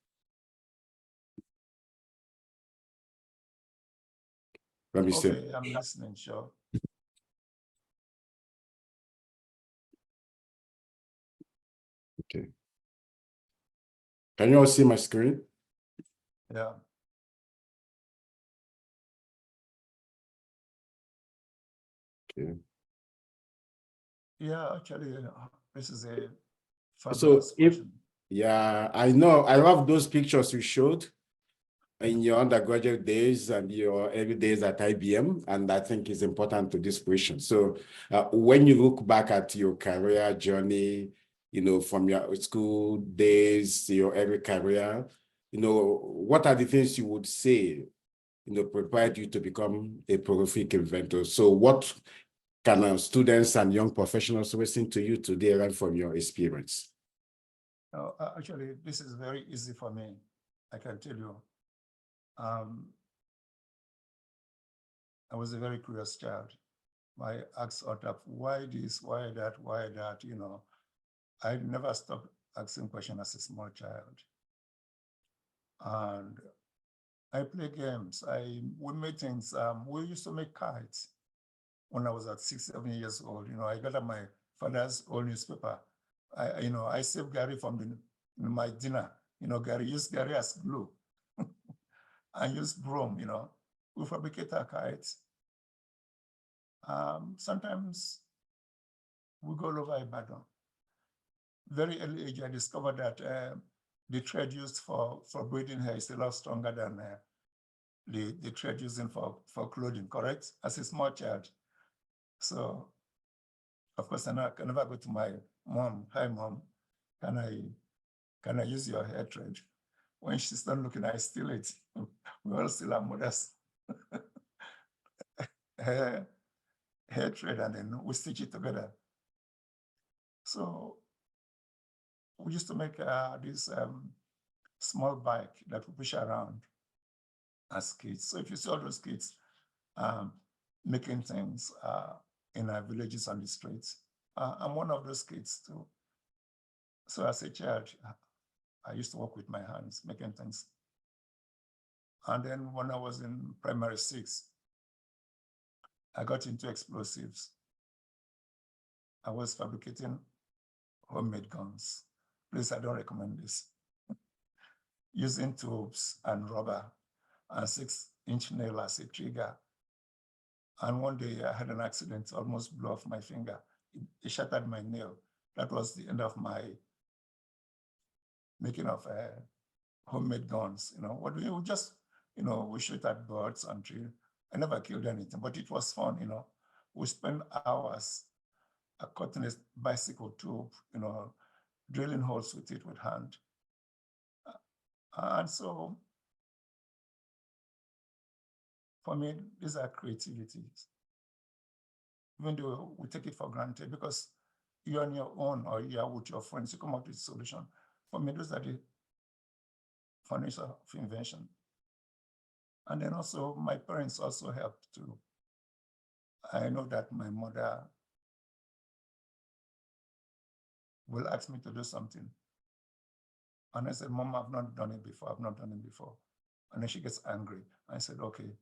Let me see. Okay, I'm listening, sure. Okay. Can you all see my screen? Yeah. Okay. Yeah, actually, this is a Fabulous question. Yeah, I know. I love those pictures you showed in your undergraduate days and your early days at IBM, and I think it's important to this question. So when you look back at your career journey, from your school days, your early career, what are the things you would say, prepared you to become a prolific inventor? So what can students and young professionals listening to you today learn from your experience? Actually, this is very easy for me, I can tell you. I was a very curious child. I asked out of why this, why that, I never stopped asking questions as a small child. And I play games. We made things. We used to make kites when I was at 6, 7 years old. I got up my father's old newspaper. I saved Gary from my dinner. Gary used Gary as glue. I used broom. We fabricate our kites. Sometimes we go all over Ibadan. Very early age, I discovered that the thread used for braiding hair is a lot stronger than the thread using for clothing, correct? As a small child. So, of course, I can never go to my mom. Hi, mom. Can I use your hair thread? When she's done looking, I steal it. We all steal our mothers' hair thread, and then we stitch it together. So we used to make this small bike that we push around as kids. So if you see all those kids making things in our villages on the streets, I'm one of those kids too. So as a child, I used to work with my hands, making things. And then when I was in primary 6, I got into explosives. I was fabricating homemade guns. Please, I don't recommend this. Using tubes and rubber and 6-inch nail as a trigger. And one day I had an accident, almost blew off my finger. It shattered my nail. That was the end of my making of homemade guns. What we just, we shoot at birds and trees. I never killed anything, but it was fun. We spent hours cutting a bicycle tube, drilling holes with it with hand. And so, for me, these are creativities. Even though we take it for granted because you're on your own or you're with your friends, you come up with a solution. For me, those are the foundation of invention. And then also, my parents also helped too. I know that my mother will ask me to do something. And I said, Mom, I've not done it before. I've not done it before. And then she gets angry. I said, okay,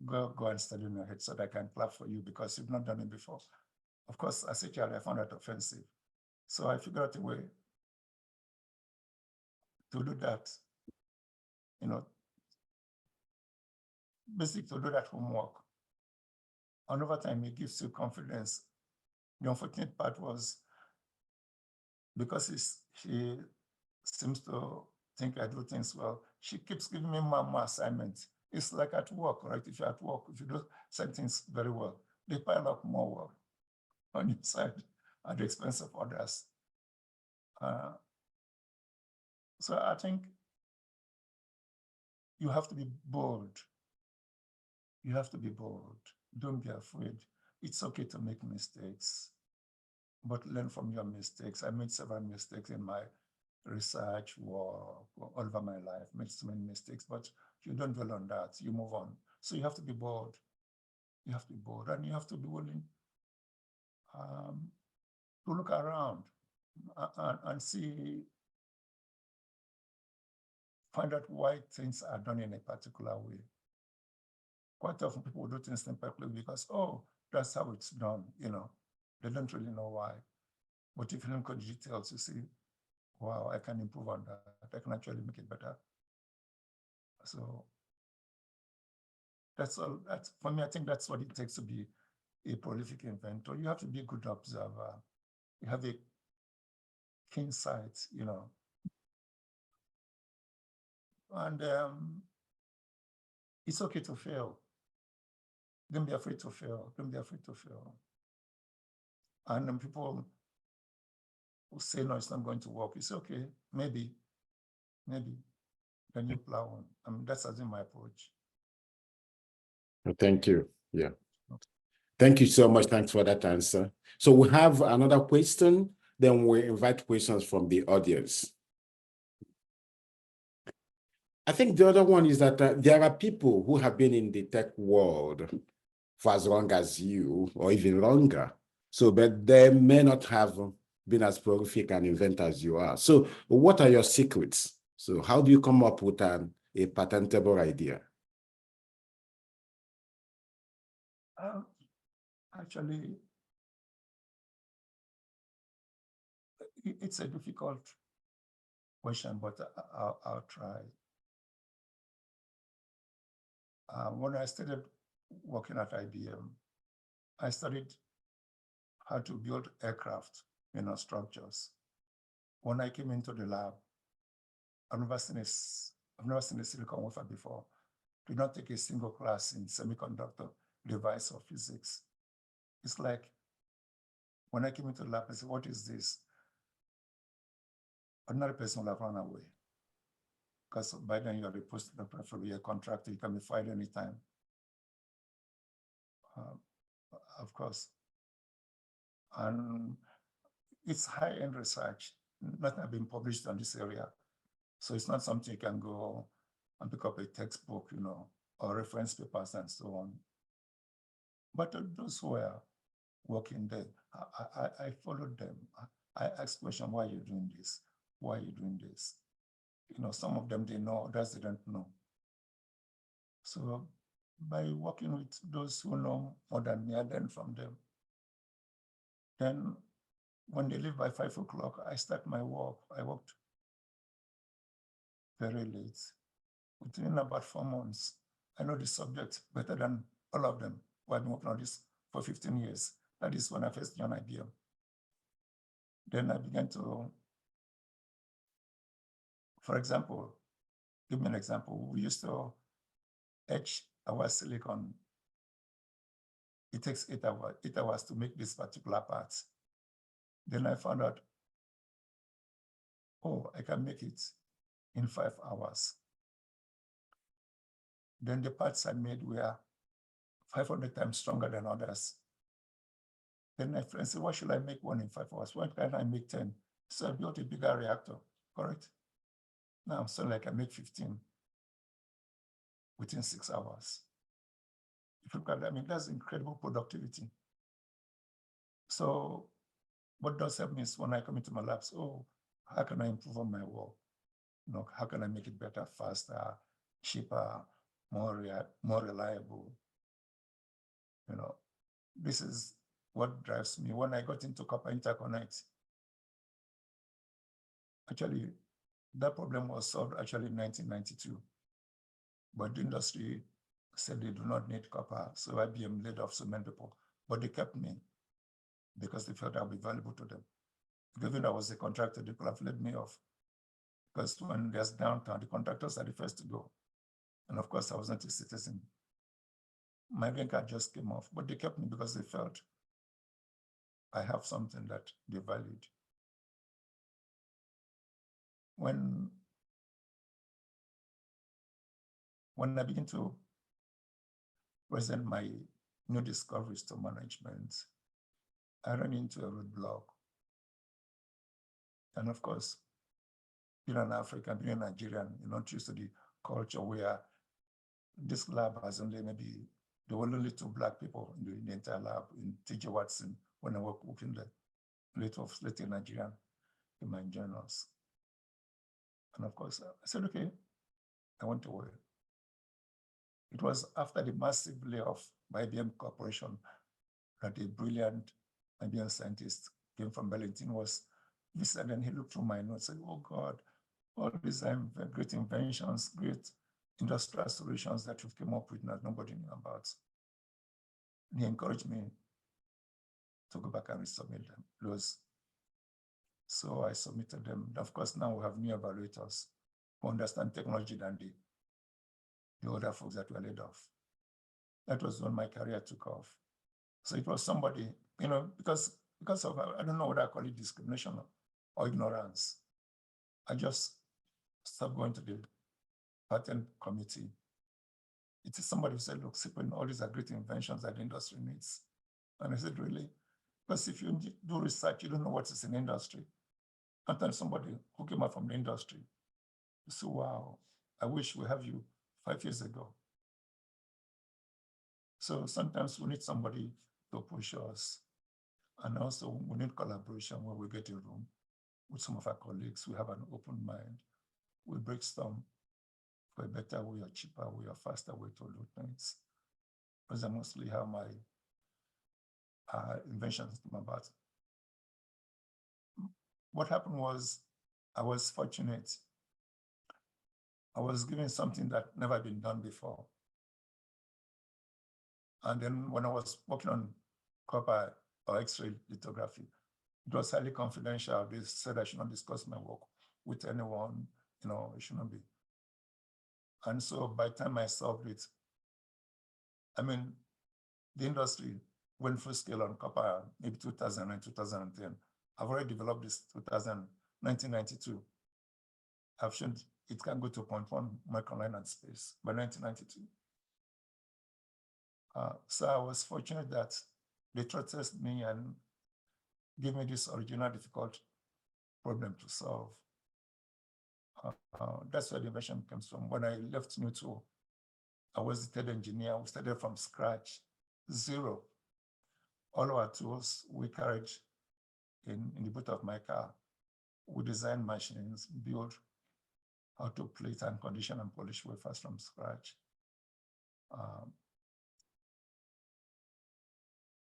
go and study in your head so that I can clap for you because you've not done it before. Of course, as a child, I found that offensive. So I figured out a way to do that, basically to do that homework. And over time, it gives you confidence. The unfortunate part was because she seems to think I do things well, she keeps giving me more assignments. It's like at work, right? If you're at work, if you do some things very well, they pile up more work on your side at the expense of others. So I think you have to be bold. You have to be bold. Don't be afraid. It's okay to make mistakes, but learn from your mistakes. I made several mistakes in my research work all over my life, made so many mistakes, but you don't dwell on that, you move on. So you have to be bold. You have to be bold and you have to be willing to look around and see, find out why things are done in a particular way. Quite often people do things imperfectly because, oh, that's how it's done, They don't really know why. But if you look at the details, you see, wow, I can improve on that. I can actually make it better. So that's all. For me, I think that's what it takes to be a prolific inventor. You have to be a good observer. You have a keen sight, you know. And it's okay to fail. Don't be afraid to fail. Don't be afraid to fail. And then people who say, no, it's not going to work. It's okay, maybe. Then you plow on. I mean, that's as in my approach. Thank you. Yeah. Thank you so much. Thanks for that answer. So we have another question. Then we invite questions from the audience. I think the other one is that there are people who have been in the tech world for as long as you, or even longer. So, but they may not have been as prolific an inventor as you are. So what are your secrets? So how do you come up with a patentable idea? Actually, it's a difficult question, but I'll try. When I started working at IBM, I studied how to build aircraft, structures. When I came into the lab, I've never seen a silicon wafer before. Did not take a single class in semiconductor, device, or physics. It's like when I came into the lab, I said, what is this? Another person will have run away. Because by then you're a postdoctoral fellow, you're a contractor, you can be fired anytime. Of course. And it's high-end research. Nothing has been published on this area. So it's not something you can go and pick up a textbook, or reference papers and so on. But those who were working there, I followed them. I asked questions, why are you doing this? Why are you doing this? Some of them they know, others they don't know. So by working with those who know more than me, I learn from them. Then when they leave by 5 o'clock, I start my work. I worked very late. Within about 4 months, I know the subject better than all of them who have been working on this for 15 years. That is when I first joined IBM. Then I began to, for example, give me an example. We used to etch our silicon. It takes 8 hours to make this particular part. Then I found out, oh, I can make it in 5 hours. Then the parts I made were 500 times stronger than others. Then my friend said, why should I make one in 5 hours? Why can't I make 10? So I built a bigger reactor, correct? Now, so like I make 15 within 6 hours. If you look at that, I mean, that's incredible productivity. So what does help me is when I come into my labs, oh, how can I improve on my work? How can I make it better, faster, cheaper, more reliable? This is what drives me. When I got into copper interconnect, actually, that problem was solved actually in 1992. But the industry said they do not need copper, so IBM laid off so many people. But they kept me because they felt I would be valuable to them. Given I was a contractor, they could have laid me off. Because when there's downtime, the contractors are the first to go. And of course, I was not a citizen. My green card just came off, but they kept me because they felt I have something that they valued. When I begin to present my new discoveries to management, I ran into a roadblock. And of course, being an African, being a Nigerian, you're not used to the culture where this lab has only maybe, there were only 2 Black people in the entire lab, in TJ Watson, when I worked working there, later Nigerian in my journals. And of course, I said, okay, I want to work. It was after the massive layoff by IBM Corporation that a brilliant IBM scientist came from Berlin, was visited, and he looked through my notes and said, oh God, all these great inventions, great industrial solutions that you've come up with that nobody knew about. And he encouraged me to go back and resubmit them. So I submitted them. Of course, now we have new evaluators who understand technology than the other folks that were laid off. That was when my career took off. So it was somebody, because of, I don't know what I call it, discrimination or ignorance. I just stopped going to the patent committee. It is somebody who said, look, Cyprian, all these are great inventions that the industry needs. And I said, really? Because if you do research, you don't know what is in industry. Sometimes somebody who came out from the industry, you say, wow, I wish we have you 5 years ago. So sometimes we need somebody to push us. And also we need collaboration when we get a room with some of our colleagues. We have an open mind. We brainstorm for a better way, a cheaper way, a faster way to do things. Because I mostly have my inventions to my about. What happened was I was fortunate. I was given something that never been done before. And then when I was working on copper or X-ray lithography, it was highly confidential. They said I should not discuss my work with anyone, it shouldn't be. And so by the time I solved it, the industry went full scale on copper, maybe 2009, 2010. I've already developed this 1992. I've shown it can go to 0.1 micron at space by 1992. So I was fortunate that they trusted me and gave me this original difficult problem to solve. That's where the invention comes from. When I left Nuto, I was the third engineer. We started from scratch, zero. All our tools we carried in the boot of my car. We designed machines, build how to plate and condition and polish wafers from scratch.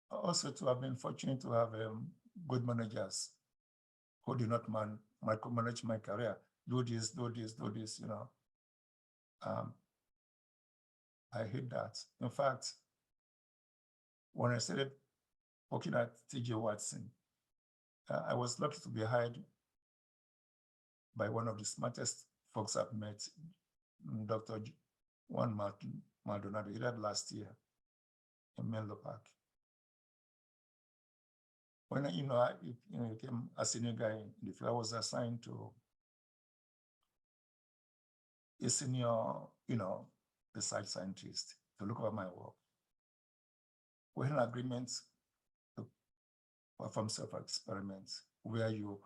Also, to have been fortunate to have good managers who do not micromanage my career. Do this, do this, do this, I hate that. In fact, when I started working at TJ Watson, I was lucky to be hired by one of the smartest folks I've met, Dr. Juan Maldonado. He died last year in Menlo Park. When you came as a new guy in the field, I was assigned to a senior, research scientist to look over my work. We had an agreement to perform several experiments where you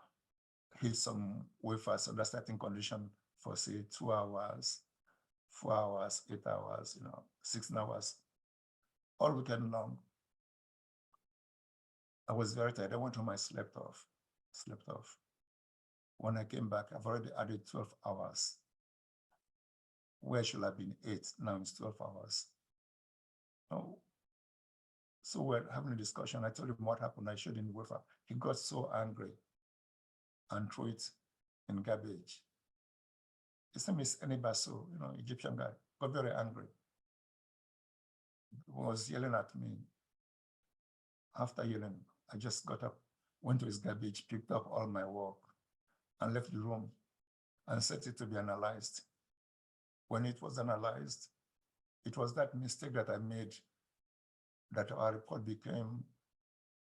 hit some wafers under certain condition for say 2 hours, 4 hours, 8 hours, 16 hours, all weekend long. I was very tired. I went home, I slept off. When I came back, I've already added 12 hours. Where should have been 8? Now it's 12 hours. Oh. So we're having a discussion. I told him what happened. I showed him the wafer. He got so angry and threw it in garbage. His name is Enibaso, Egyptian guy, got very angry. He was yelling at me. After yelling, I just got up, went to his garbage, picked up all my work, and left the room and set it to be analyzed. When it was analyzed, it was that mistake that I made that our report became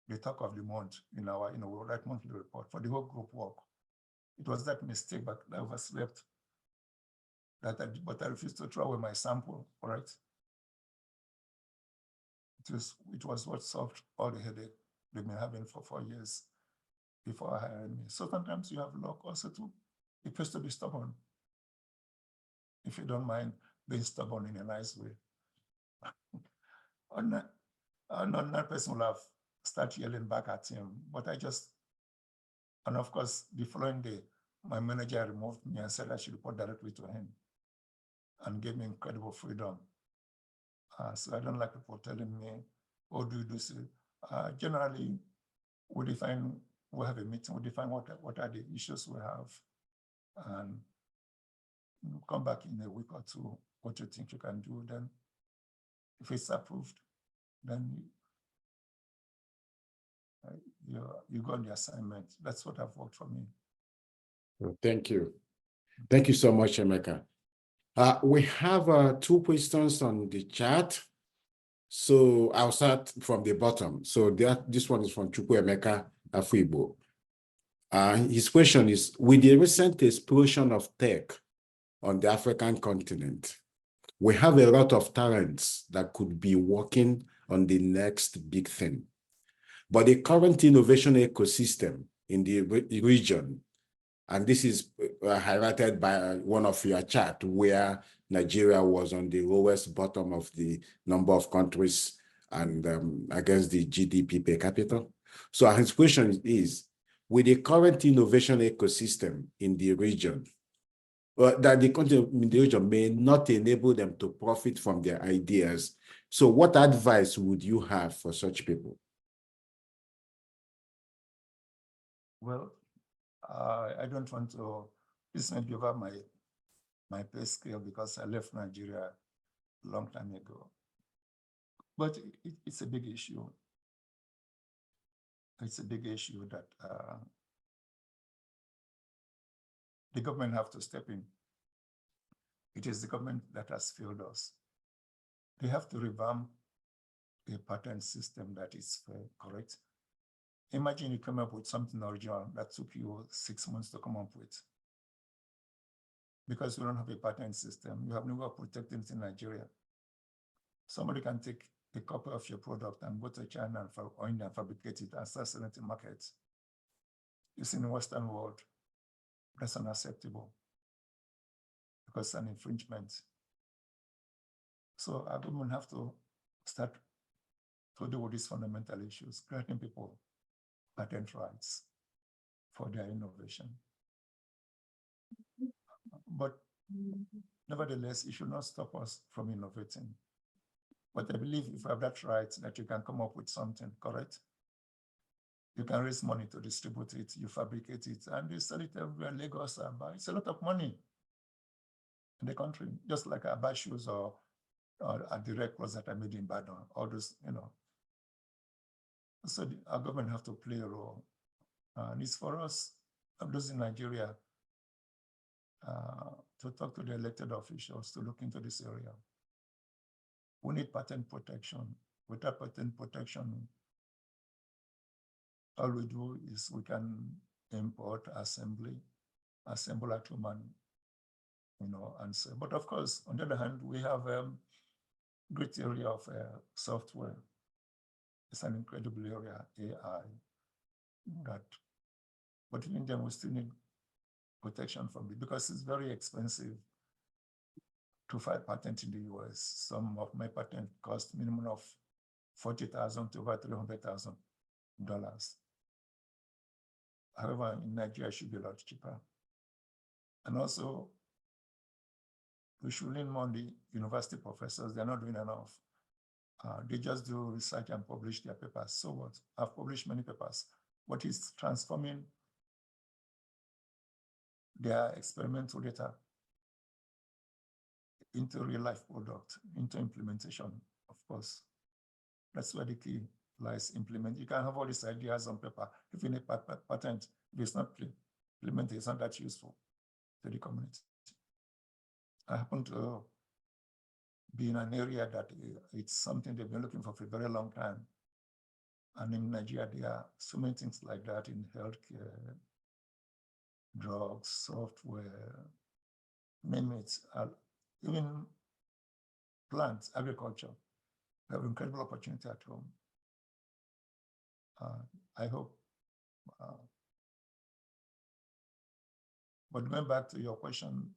the talk of the month in our we write monthly report for the whole group work. It was that mistake, but I overslept. But I refused to throw away my sample, all right? It was what solved all the headache they've been having for 4 years before hiring me. So sometimes you have luck also too. It pays to be stubborn. If you don't mind being stubborn in a nice way. Another person will have started yelling back at him, but and of course, the following day, my manager removed me and said I should report directly to him and gave me incredible freedom. So I don't like people telling me, oh, do you do so? Generally, we have a meeting, we define what are the issues we have, and come back in a week or two, what you think you can do. Then if it's approved, then you got the assignment. That's what have worked for me. Well, thank you. Thank you so much, Emeka. We have 2 questions on the chat. So I'll start from the bottom. So this one is from Emeka Uzoh. His question is, with the recent explosion of tech on the African continent, we have a lot of talents that could be working on the next big thing. But the current innovation ecosystem in the region, and this is highlighted by one of your chart, where Nigeria was on the lowest bottom of the number of countries and against the GDP per capita. So his question is, with the current innovation ecosystem in the region, that the country in the region may not enable them to profit from their ideas. So what advice would you have for such people? Well, I don't want to, this may be over my pay scale because I left Nigeria a long time ago. But it's a big issue. It's a big issue that the government have to step in. It is the government that has failed us. They have to revamp a patent system that is correct. Imagine you come up with something original that took you 6 months to come up with. Because you don't have a patent system, you have no way of protecting it in Nigeria. Somebody can take a copy of your product and go to China or India and fabricate it and start selling it in markets. It's in the Western world. That's unacceptable because it's an infringement. So our government have to start to deal with these fundamental issues, granting people patent rights for their innovation. But nevertheless, it should not stop us from innovating. But I believe if you have that right, that you can come up with something, correct? You can raise money to distribute it, you fabricate it, and you sell it everywhere, Lagos, Aba. It's a lot of money in the country, just like I buy shoes or a direct clothes that I made in Badon, all those, So our government have to play a role. And it's for us, those in Nigeria, to talk to the elected officials to look into this area. We need patent protection. Without patent protection, all we do is we can import, assemble at human, and so. But of course, on the other hand, we have a great area of software. It's an incredible area, AI, but in India, we still need protection from it because it's very expensive to file patent in the US. Some of my patent cost minimum of $40,000 to over $300,000. However, in Nigeria, it should be a lot cheaper. And also, we should lean more on the university professors. They're not doing enough. They just do research and publish their papers. So what? I've published many papers. What is transforming their experimental data into real-life product, into implementation, of course. That's where the key lies. Implement. You can have all these ideas on paper. If you need a patent, if it's not implemented, it's not that useful to the community. I happen to be in an area that it's something they've been looking for a very long time. And in Nigeria, there are so many things like that in healthcare, drugs, software, name it, even plants, agriculture. We have incredible opportunity at home. I hope. But going back to your question,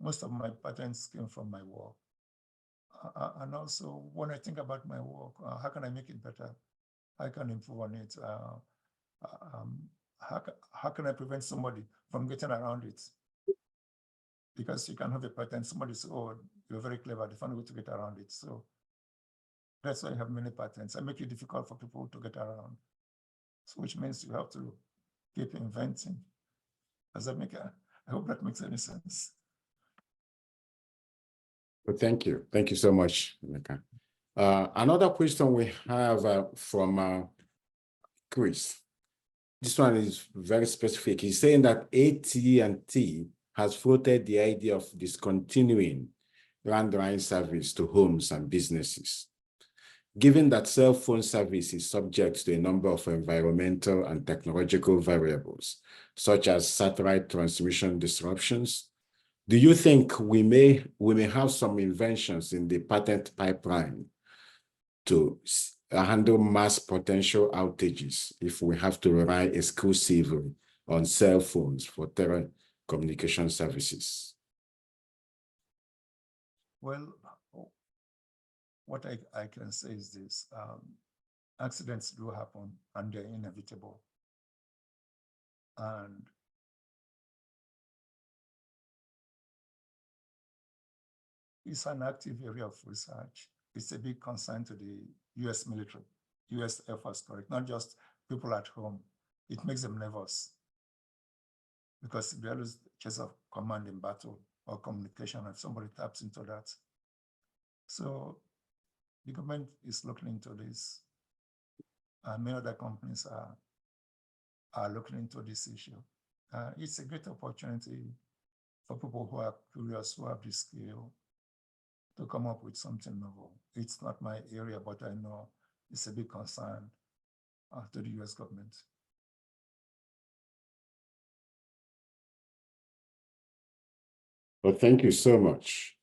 most of my patents came from my work. And also, when I think about my work, how can I make it better? How can I improve on it? How can I prevent somebody from getting around it? Because you can have a patent, somebody says, oh, you're very clever, they found a way to get around it. So that's why I have many patents. I make it difficult for people to get around. So which means you have to keep inventing. Does that make I hope that makes any sense. Well, thank you. Thank you so much, Emeka. Another question we have from Chris. This one is very specific. He's saying that AT&T has floated the idea of discontinuing landline service to homes and businesses. Given that cell phone service is subject to a number of environmental and technological variables, such as satellite transmission disruptions, do you think we may have some inventions in the patent pipeline to handle mass potential outages if we have to rely exclusively on cell phones for telecommunication services? Well, what I can say is this, accidents do happen and they're inevitable. And it's an active area of research. It's a big concern to the US military, US Air Force, correct? Not just people at home. It makes them nervous because there is a case of command in battle or communication if somebody taps into that. So the government is looking into this. Many other companies are looking into this issue. It's a great opportunity for people who are curious, who have the skill to come up with something novel. It's not my area, but I know it's a big concern to the US government. Well, thank you so much.